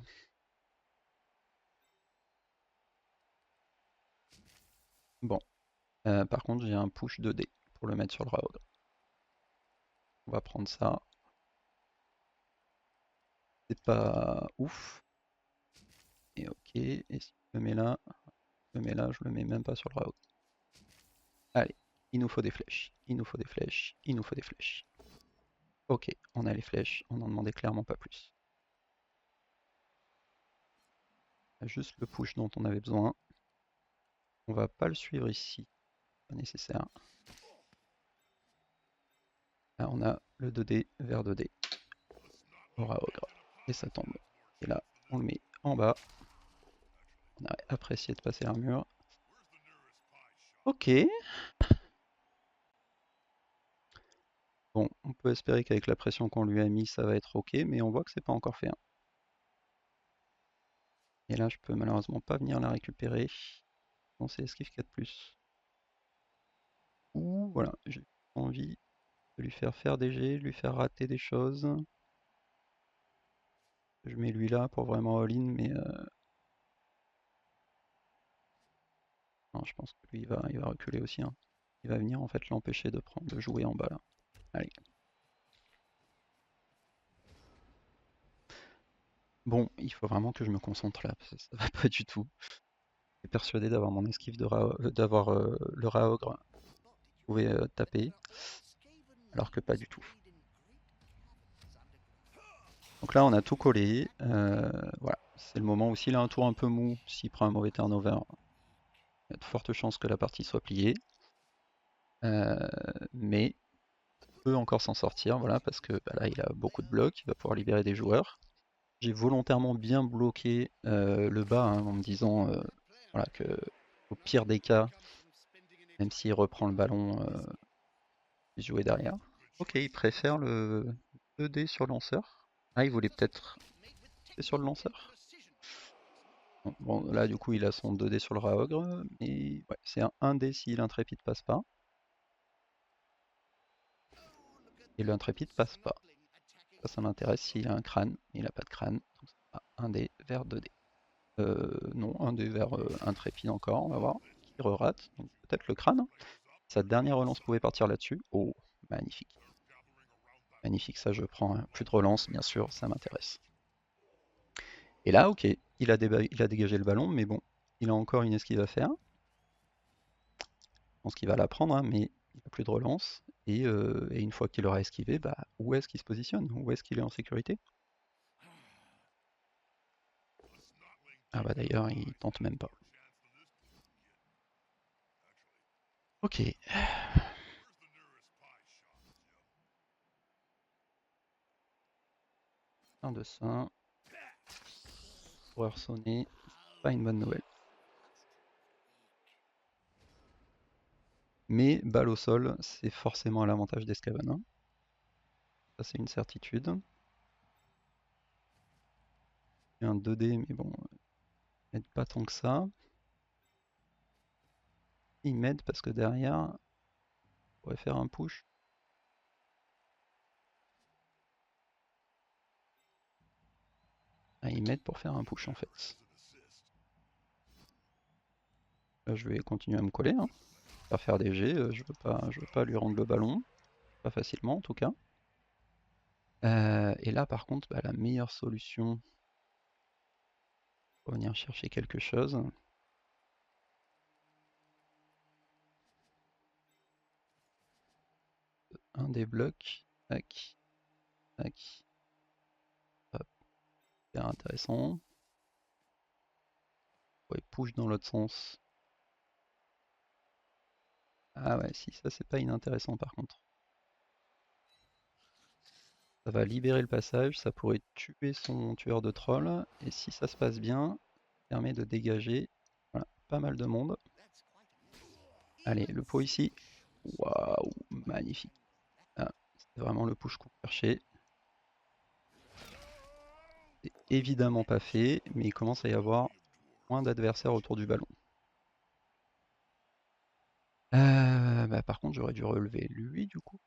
Bon, par contre j'ai un push 2D pour le mettre sur le Raog. On va prendre ça. C'est pas ouf. Et ok, et si je le mets là, je le mets même pas sur le Raog. Allez, il nous faut des flèches, il nous faut des flèches, il nous faut des flèches. Ok, on a les flèches, on n'en demandait clairement pas plus. Juste le push dont on avait besoin. On va pas le suivre ici, pas nécessaire. Là on a le 2D vers 2D. Aura ogre. Et ça tombe. Et là, on le met en bas. On a apprécié de passer l'armure. Ok. Bon, on peut espérer qu'avec la pression qu'on lui a mis, ça va être ok, mais on voit que c'est pas encore fait, hein. Et là, je peux malheureusement pas venir la récupérer. Bon, c'est esquive 4+. Ouh, voilà, j'ai envie de lui faire des jets, de lui faire rater des choses. Je mets lui là pour vraiment all-in, mais non, je pense que lui, il va reculer aussi, hein. Il va venir en fait l'empêcher de jouer en bas là. Allez. Bon, il faut vraiment que je me concentre là, parce que ça va pas du tout. J'étais persuadé d'avoir mon esquive d'avoir le Raogre qui pouvait taper, alors que pas du tout. Donc là, on a tout collé. Voilà, c'est le moment où s'il a un tour un peu mou, s'il prend un mauvais turnover, il y a de fortes chances que la partie soit pliée. Mais il peut encore s'en sortir, voilà, parce que bah là, il a beaucoup de blocs, il va pouvoir libérer des joueurs. J'ai volontairement bien bloqué le bas, hein, en me disant voilà, que au pire des cas, même s'il reprend le ballon, il jouer derrière. Ok, il préfère le 2D sur lanceur. Ah, il voulait peut-être... C'est sur le lanceur? Bon, là, du coup, il a son 2D sur le Raogre, mais ouais, c'est un 1D si l'intrépide passe pas. Et l'intrépide passe pas. Ça m'intéresse s'il a un crâne. Il a pas de crâne, donc c'est pas 1D vers 2D. Non, 1D vers intrépide encore, on va voir. Qui re-rate, donc peut-être le crâne. Sa dernière relance pouvait partir là-dessus. Oh, magnifique. Magnifique, ça je prends. Hein. Plus de relance, bien sûr, ça m'intéresse. Et là, ok, il a dégagé le ballon, mais bon, il a encore une esquive à faire. Je pense qu'il va la prendre, hein, mais il n'a plus de relance. Et une fois qu'il aura esquivé, bah, où est-ce qu'il se positionne? Où est-ce qu'il est en sécurité? Ah bah d'ailleurs, il tente même pas. Ok. Un de ça. Coureur sonné. Pas une bonne nouvelle. Mais balle au sol, c'est forcément à l'avantage d'Escaven. Hein. Ça, c'est une certitude. Il y a un 2D, mais bon, il m'aide pas tant que ça. Il m'aide parce que derrière, on pourrait faire un push. Ah, il m'aide pour faire un push en fait. Là, je vais continuer à me coller. Hein. Faire des jets, je veux pas lui rendre le ballon. Pas facilement en tout cas. Et là par contre, bah, la meilleure solution pour venir chercher quelque chose. Un des blocs. Tac. Tac. Hop. C'est intéressant. Ouais, push dans l'autre sens. Ah ouais, si, ça c'est pas inintéressant par contre. Ça va libérer le passage, ça pourrait tuer son tueur de troll, et si ça se passe bien, ça permet de dégager voilà, pas mal de monde. Allez, le pot ici. Waouh, magnifique. Ah, c'est vraiment le push qu'on cherchait. C'est évidemment pas fait, mais il commence à y avoir moins d'adversaires autour du ballon. Bah, par contre, j'aurais dû relever lui du coup.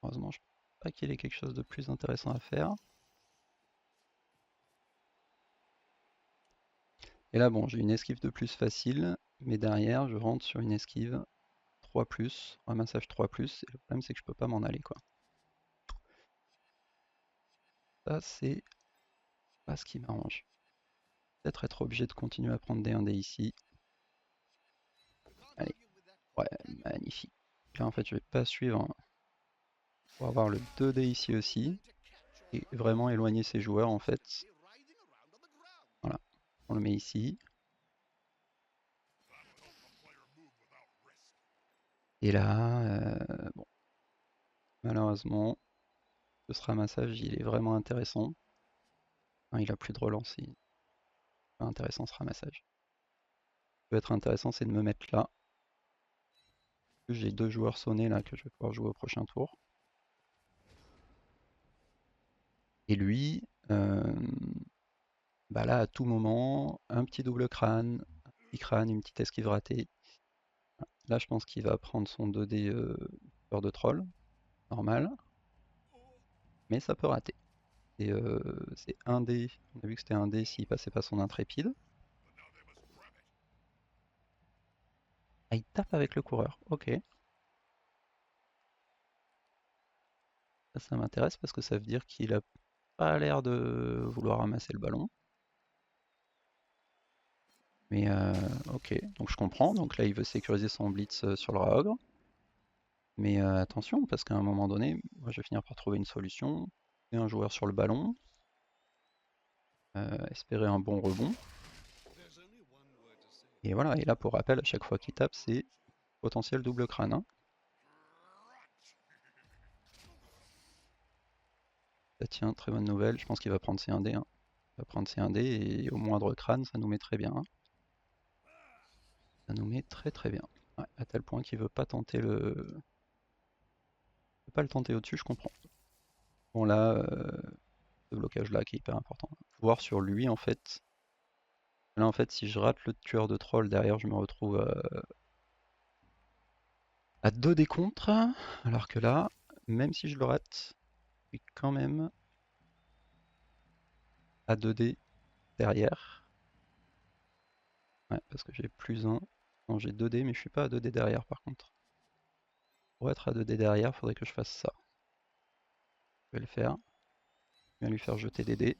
Heureusement, je pense pas qu'il ait quelque chose de plus intéressant à faire. Et là, bon, j'ai une esquive de plus facile, mais derrière, je rentre sur une esquive 3+, ramassage 3+, et le problème c'est que je peux pas m'en aller quoi. Ça c'est pas ce qui m'arrange. Peut-être être obligé de continuer à prendre des 1D ici. Allez, ouais, magnifique. Là en fait je vais pas suivre hein, pour avoir le 2D ici aussi, et vraiment éloigner ces joueurs en fait. Voilà, on le met ici. Et là, bon, malheureusement, ce ramassage il est vraiment intéressant. Enfin, il a plus de relance, il est pas intéressant ce ramassage. Ce qui peut être intéressant c'est de me mettre là. J'ai 2 joueurs sonnés là que je vais pouvoir jouer au prochain tour. Et lui, bah là à tout moment, un petit double crâne, un petit crâne, une petite esquive ratée. Là je pense qu'il va prendre son 2D peur de troll, normal, mais ça peut rater. Et c'est 1D, on a vu que c'était 1D s'il passait pas son intrépide. Ah il tape avec le coureur, ok. Ça m'intéresse parce que ça veut dire qu'il a pas l'air de vouloir ramasser le ballon. Mais ok, donc je comprends. Donc là, il veut sécuriser son blitz sur le Raogre. Mais attention, parce qu'à un moment donné, moi, je vais finir par trouver une solution. Et un joueur sur le ballon, espérer un bon rebond. Et voilà, et là, pour rappel, à chaque fois qu'il tape, c'est potentiel double crâne. Hein. Ça tient, très bonne nouvelle. Je pense qu'il va prendre C1D. Hein. Il va prendre C1D et au moindre crâne, ça nous met très bien. Hein. Ça nous met très très bien. Ouais, à tel point qu'il veut pas tenter le. Il veut pas le tenter au-dessus, je comprends. là, ce blocage-là qui est hyper important. Voir sur lui en fait. Là en fait, si je rate le tueur de troll derrière, je me retrouve à 2 des contres, alors que là, même si je le rate, je suis quand même à 2 dés derrière. Ouais, parce que j'ai plus 1. Non, j'ai 2 dés, mais je suis pas à 2 dés derrière par contre. Pour être à 2 dés derrière, il faudrait que je fasse ça. Je vais le faire. Je viens lui faire jeter des dés.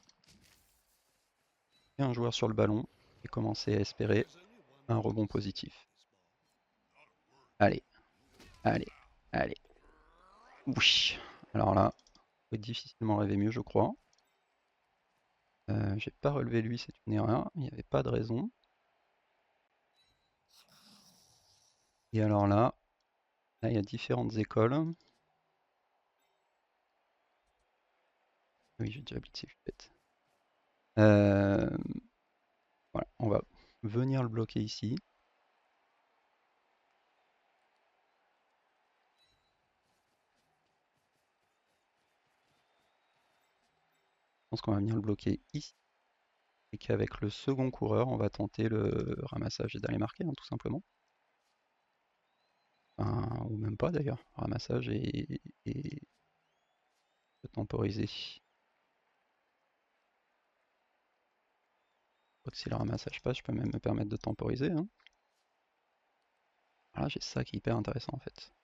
Et un joueur sur le ballon et commencer à espérer un rebond positif. Allez, allez, allez. Oui. Alors là, on peut difficilement rêver mieux, je crois. J'ai pas relevé lui, c'est une erreur. Il n'y avait pas de raison. Et alors là, il y a différentes écoles. Oui, j'ai déjà blitzé, je suis bête. Voilà, on va venir le bloquer ici. Je pense qu'on va venir le bloquer ici. Et qu'avec le second coureur, on va tenter le ramassage et d'aller marquer, hein, tout simplement. Enfin, ou même pas d'ailleurs. Ramassage et temporiser. Si le ramassage passe, je peux même me permettre de temporiser, hein. Voilà, j'ai ça qui est hyper intéressant en fait.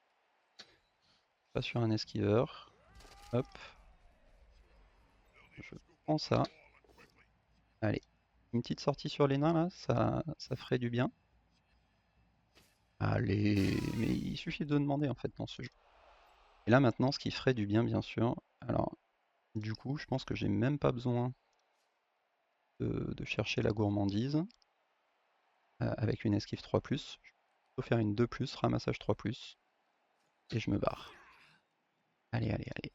Pas sur un esquiveur. Hop. Je prends ça. Allez. Une petite sortie sur les nains là, ça ferait du bien. Allez. Mais il suffit de demander en fait dans ce jeu. Et là maintenant, ce qui ferait du bien, bien sûr. Alors, du coup, je pense que j'ai même pas besoin de chercher la gourmandise. Avec une esquive 3+. Je peux faire une 2+, ramassage 3+. Et je me barre. Allez, allez, allez.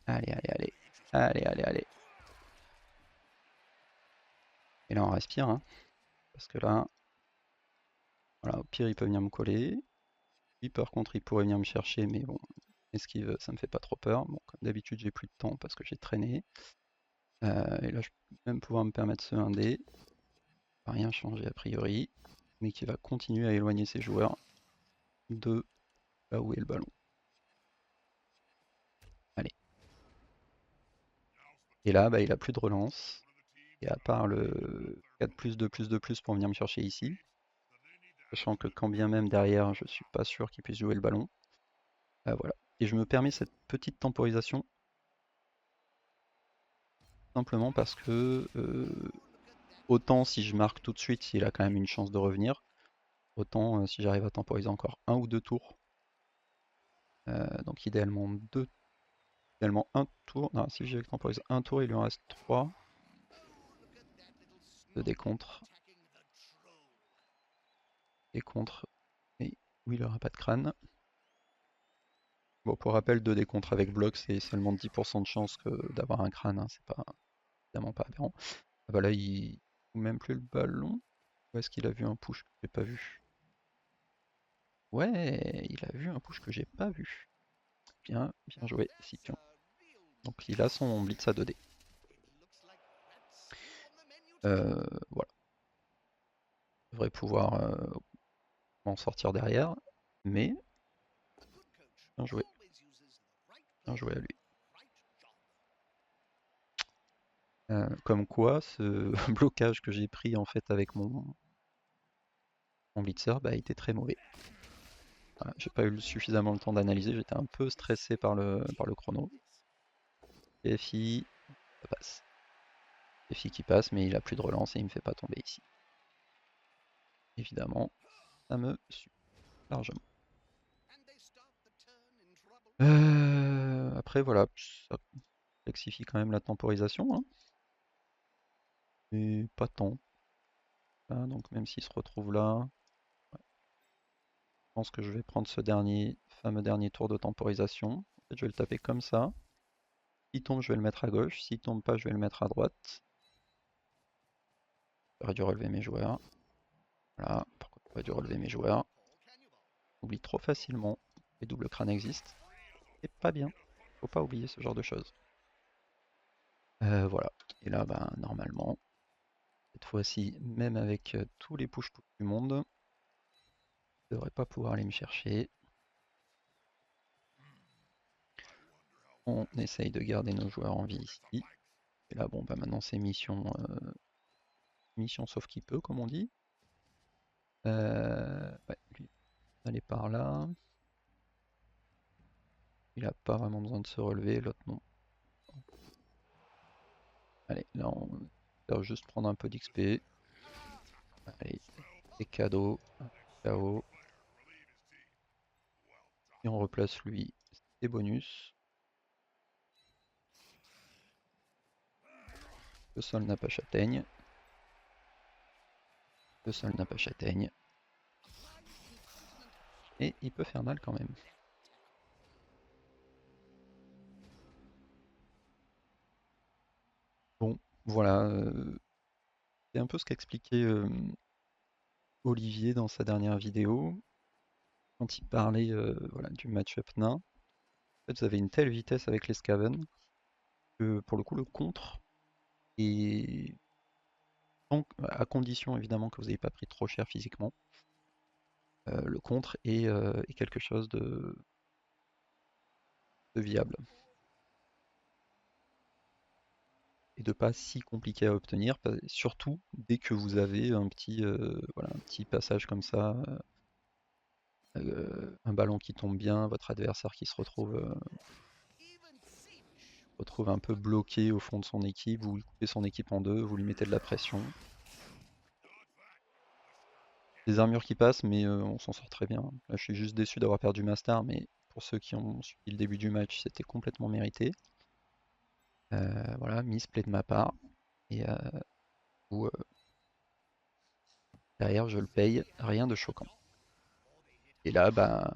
Allez, allez, allez. Allez, allez, allez. Et là, on respire, hein, parce que là, voilà, au pire, il peut venir me coller. Lui, par contre, il pourrait venir me chercher, mais bon, esquive, ça me fait pas trop peur. Bon, comme d'habitude, j'ai plus de temps parce que j'ai traîné. Et là, je peux même pouvoir me permettre ce 1D. Va rien changer a priori, mais qui va continuer à éloigner ses joueurs de là où est le ballon. Allez. Et là, bah, il a plus de relance. Et à part le 4+2+2+ pour venir me chercher ici, sachant que quand bien même derrière, je suis pas sûr qu'il puisse jouer le ballon. Voilà. Et je me permets cette petite temporisation simplement parce que autant si je marque tout de suite, il a quand même une chance de revenir. Autant si j'arrive à temporiser encore un ou deux tours. Donc idéalement un tour. Non, si je temporise un tour, il lui en reste 3 de décontre. Décontre. Et oui, il n'aura pas de crâne. Bon, pour rappel, 2 décontres avec bloc, c'est seulement 10% de chance d'avoir un crâne, hein, c'est pas évidemment pas aberrant. Ah bah là, il joue même plus le ballon. Où est-ce qu'il a vu un push que j'ai pas vu? Ouais, il a vu un push que j'ai pas vu. Bien, bien joué, Scipion. Donc il a son blitz à 2D. Voilà. Il devrait pouvoir en sortir derrière. Mais, bien joué. Bien joué à lui. Comme quoi, ce blocage que j'ai pris en fait avec mon blitzer bah, a été très mauvais. Voilà, j'ai pas eu suffisamment le temps d'analyser, j'étais un peu stressé par le chrono. FI, ça passe. FI qui passe, mais il a plus de relance et il me fait pas tomber ici. Évidemment, ça me suit largement. Après voilà, ça complexifie quand même la temporisation, hein, mais pas tant. Hein, donc même s'il se retrouve là, ouais, je pense que je vais prendre ce fameux dernier tour de temporisation. En fait, je vais le taper comme ça. S'il tombe, je vais le mettre à gauche. S'il tombe pas, je vais le mettre à droite. J'aurais dû relever mes joueurs. Voilà, pourquoi j'aurais dû relever mes joueurs. Oublie trop facilement. Les doubles crânes existent. C'est pas bien. Faut pas oublier ce genre de choses. Voilà. Et là, bah, normalement, cette fois-ci, même avec tous les push-push du monde, je devrais pas pouvoir aller me chercher. On essaye de garder nos joueurs en vie ici. Et là, bon, bah maintenant c'est mission sauf qui peut, comme on dit. Ouais, lui, aller par là. Il a pas vraiment besoin de se relever, l'autre non. Allez, là on va juste prendre un peu d'XP. Allez, des cadeaux, un KO. Et on replace lui ses bonus. Le sol n'a pas châtaigne. Le sol n'a pas châtaigne. Et il peut faire mal quand même. Bon, voilà. C'est un peu ce qu'expliquait Olivier dans sa dernière vidéo. Quand il parlait voilà, du match-up nain. En fait, vous avez une telle vitesse avec les Skaven que pour le coup, le contre est à condition évidemment que vous n'ayez pas pris trop cher physiquement, le contre est quelque chose de viable et de pas si compliqué à obtenir, surtout dès que vous avez voilà, un petit passage comme ça, un ballon qui tombe bien, votre adversaire qui retrouve un peu bloqué au fond de son équipe, vous lui coupez son équipe en deux, vous lui mettez de la pression. Des armures qui passent, mais on s'en sort très bien. Là, je suis juste déçu d'avoir perdu ma star, mais pour ceux qui ont suivi le début du match, c'était complètement mérité. Voilà, misplay de ma part. Et où, derrière, je le paye, rien de choquant. Et là, bah,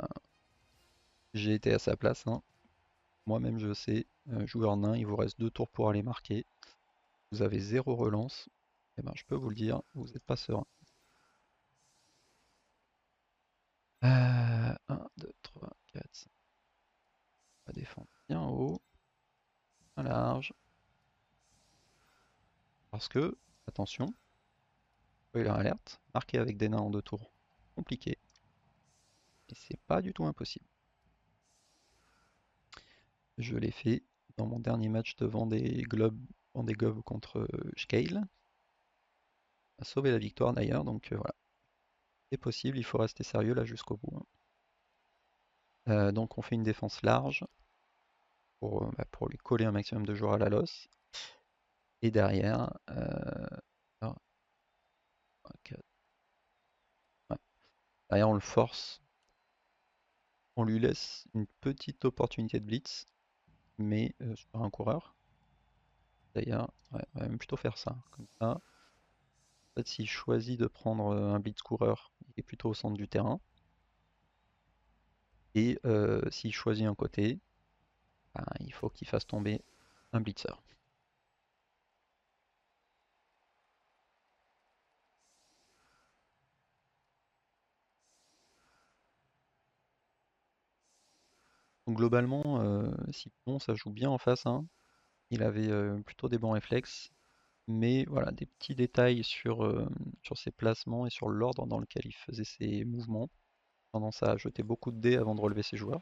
j'ai été à sa place, hein. Moi-même, je sais, joueur nain, il vous reste 2 tours pour aller marquer. Vous avez 0 relance. Et ben, je peux vous le dire, vous n'êtes pas serein. 1, 2, 3, 4, 5. On va défendre bien haut, bien large. Parce que, attention, spoiler alerte, marquer avec des nains en 2 tours, compliqué. Et c'est pas du tout impossible. Je l'ai fait dans mon dernier match de Vendée Globe contre Scale. A sauvé la victoire d'ailleurs, donc voilà. C'est possible, il faut rester sérieux là jusqu'au bout, hein. Donc on fait une défense large pour lui coller un maximum de joueurs à la losse. Et derrière, alors, ouais. Derrière on le force, on lui laisse une petite opportunité de blitz, mais sur un coureur. D'ailleurs, ouais, on va même plutôt faire ça, comme ça. En fait, s'il choisit de prendre un blitz coureur, il est plutôt au centre du terrain. Et s'il choisit un côté, ben, il faut qu'il fasse tomber un blitzer. Donc globalement, si bon, ça joue bien en face, hein. Il avait plutôt des bons réflexes, mais voilà, des petits détails sur ses placements et sur l'ordre dans lequel il faisait ses mouvements. Tendance à jeter beaucoup de dés avant de relever ses joueurs.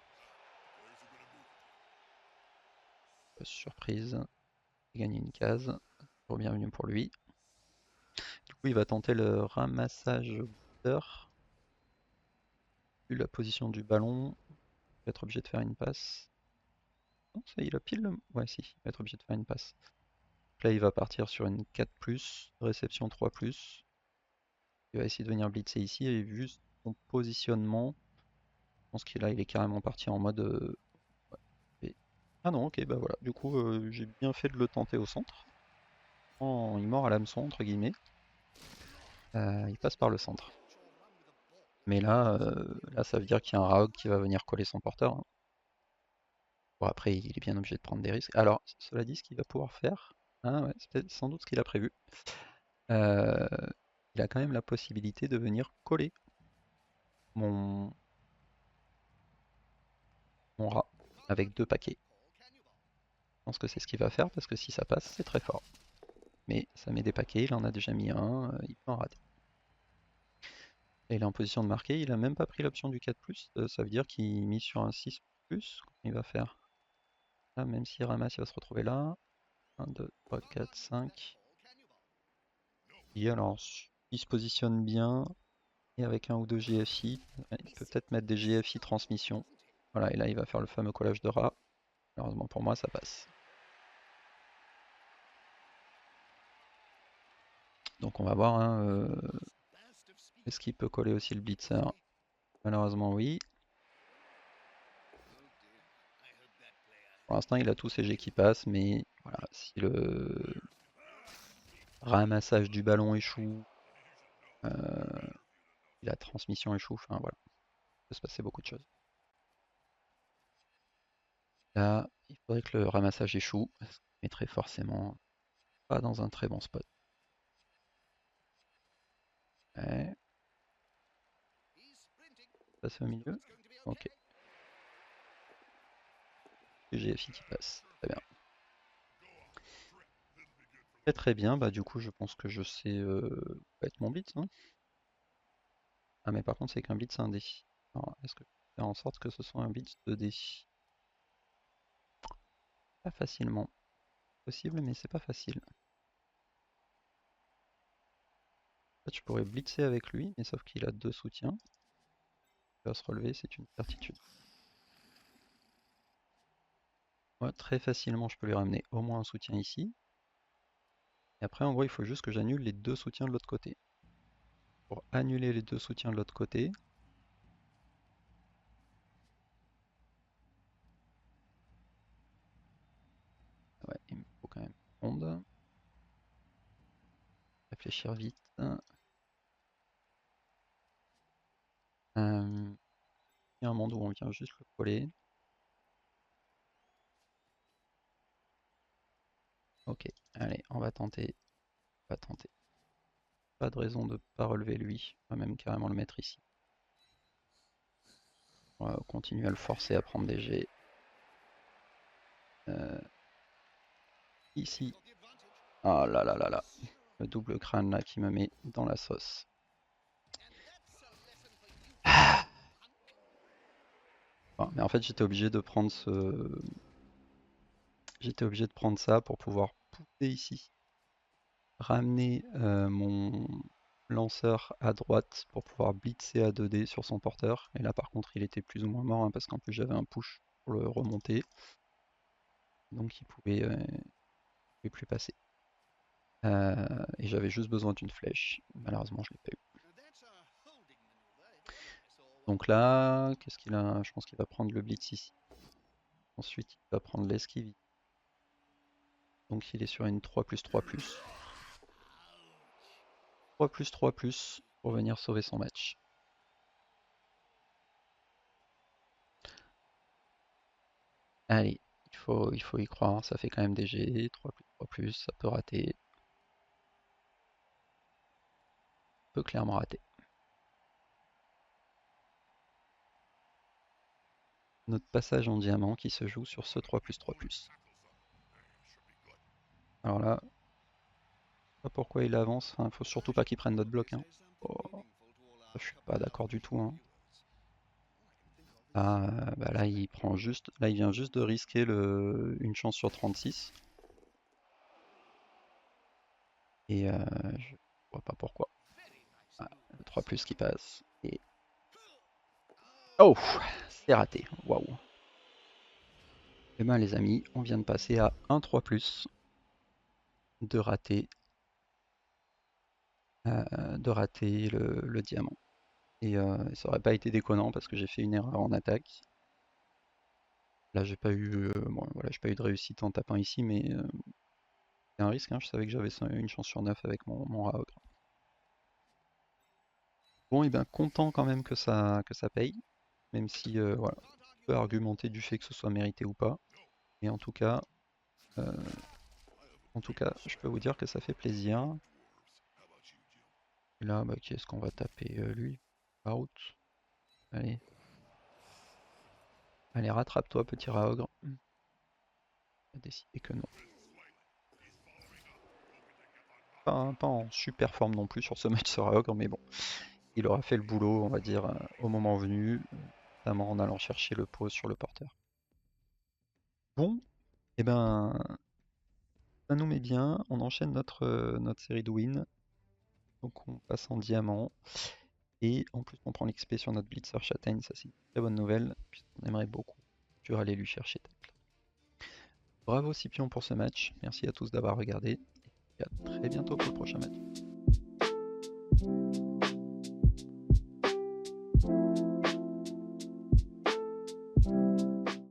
Surprise, il gagne une case. Bienvenue pour lui. Du coup, il va tenter le ramassage buteur. Vu la position du ballon, il va être obligé de faire une passe. Non, ça, il a pile le... Ouais, si, il va être obligé de faire une passe. Donc là, il va partir sur une 4+, réception 3+. Il va essayer de venir blitzer ici, et vu son positionnement, je pense qu'il il est carrément parti en mode... Ah non, ok, bah voilà. Du coup, j'ai bien fait de le tenter au centre. Il mord à l'hameçon, entre guillemets. Il passe par le centre. Mais là, ça veut dire qu'il y a un Raog qui va venir coller son porteur, hein. Bon, après, il est bien obligé de prendre des risques. Alors, cela dit, ce qu'il va pouvoir faire, hein, ouais, c'est peut-être sans doute ce qu'il a prévu. Euh, il a quand même la possibilité de venir coller mon, mon rat avec 2 paquets. pense que c'est ce qu'il va faire parce que si ça passe, c'est très fort. Mais ça met des paquets, il en a déjà mis un, il peut en rater. Et il est en position de marquer, il a même pas pris l'option du 4+, ça veut dire qu'il mise sur un 6+, comment il va faire? Là, même s'il ramasse, il va se retrouver là. 1, 2, 3, 4, 5. Et alors, il se positionne bien, et avec un ou deux GFI, il peut peut-être mettre des GFI transmission. Voilà, et là il va faire le fameux collage de rats. Malheureusement pour moi, ça passe. Donc on va voir, hein, est-ce qu'il peut coller aussi le blitzer? Malheureusement oui. Pour l'instant il a tous ses G qui passent, mais voilà, si le ramassage du ballon échoue, si la transmission échoue, enfin voilà, il peut se passer beaucoup de choses. Là, il faudrait que le ramassage échoue, parce qu'il mettrait forcément pas dans un très bon spot. Ouais, passer au milieu. Ok. GFI qui passe. Très bien. Très très bien, bah du coup je pense que je sais va être mon blitz, non? Ah mais par contre c'est qu'un blitz 1D. Alors est-ce que je peux faire en sorte que ce soit un blitz 2D? Pas facilement. Possible mais c'est pas facile. Là tu pourrais blitzer avec lui, mais sauf qu'il a deux soutiens. Il va se relever, c'est une certitude. Moi très facilement je peux lui ramener au moins un soutien ici. Et après en gros il faut juste que j'annule les deux soutiens de l'autre côté. Pour annuler les deux soutiens de l'autre côté, ouais, il me faut quand même prendre. Réfléchir vite. Il y a un monde où on vient juste le coller. Ok, allez, on va tenter. On va tenter. Pas de raison de ne pas relever lui. On va même carrément le mettre ici. On va continuer à le forcer à prendre des G. Ici. Ah là là là là. Le double crâne là qui me met dans la sauce. Bon, mais en fait j'étais obligé de prendre ce. J'étais obligé de prendre ça pour pouvoir pousser ici. Ramener mon lanceur à droite pour pouvoir blitzer à 2D sur son porteur. Et là par contre il était plus ou moins mort hein, parce qu'en plus j'avais un push pour le remonter. Donc il pouvait plus passer. Et j'avais juste besoin d'une flèche. Malheureusement je l'ai pas eu. Donc là, qu'est-ce qu'il a? Je pense qu'il va prendre le blitz ici. Ensuite il va prendre l'esquive. Donc il est sur une 3+3+. 3+3+, pour venir sauver son match. Allez, il faut y croire, ça fait quand même des G, 3+3+, ça peut rater. Peut clairement rater. Notre passage en diamant qui se joue sur ce 3+3+. Alors là, je sais pas pourquoi il avance, il faut surtout pas qu'il prenne notre bloc. Hein. Oh, je suis pas d'accord du tout. Hein. Ah, bah là il prend juste, là il vient juste de risquer une chance sur 36. Et je vois pas pourquoi. Ah, le 3+ qui passe. Et... Oh, c'est raté. Waouh. Eh ben les amis, on vient de passer à un 3+, de rater, le diamant. Et ça aurait pas été déconnant parce que j'ai fait une erreur en attaque. Là j'ai pas eu, bon, voilà, j'ai pas eu de réussite en tapant ici, mais c'est un risque. Hein, je savais que j'avais une chance sur 9 avec mon Raog. Bon, et bien content quand même que ça paye, même si voilà, on peut argumenter du fait que ce soit mérité ou pas. Et euh, en tout cas, je peux vous dire que ça fait plaisir. Et là, bah, qui est-ce qu'on va taper lui? Out. Allez, allez, rattrape-toi, petit Raogre. Il a décidé que non. Pas en super forme non plus sur ce match sur Ogre, mais bon, il aura fait le boulot, on va dire, au moment venu, notamment en allant chercher le pose sur le porteur. Bon, et ben, ça nous met bien, on enchaîne notre série de wins, donc on passe en diamant, et en plus on prend l'XP sur notre Blitzer Châtaigne, ça c'est une très bonne nouvelle, puisqu'on aimerait beaucoup aller lui chercher tacle. Bravo Scipion pour ce match, merci à tous d'avoir regardé, et à très bientôt pour le prochain match.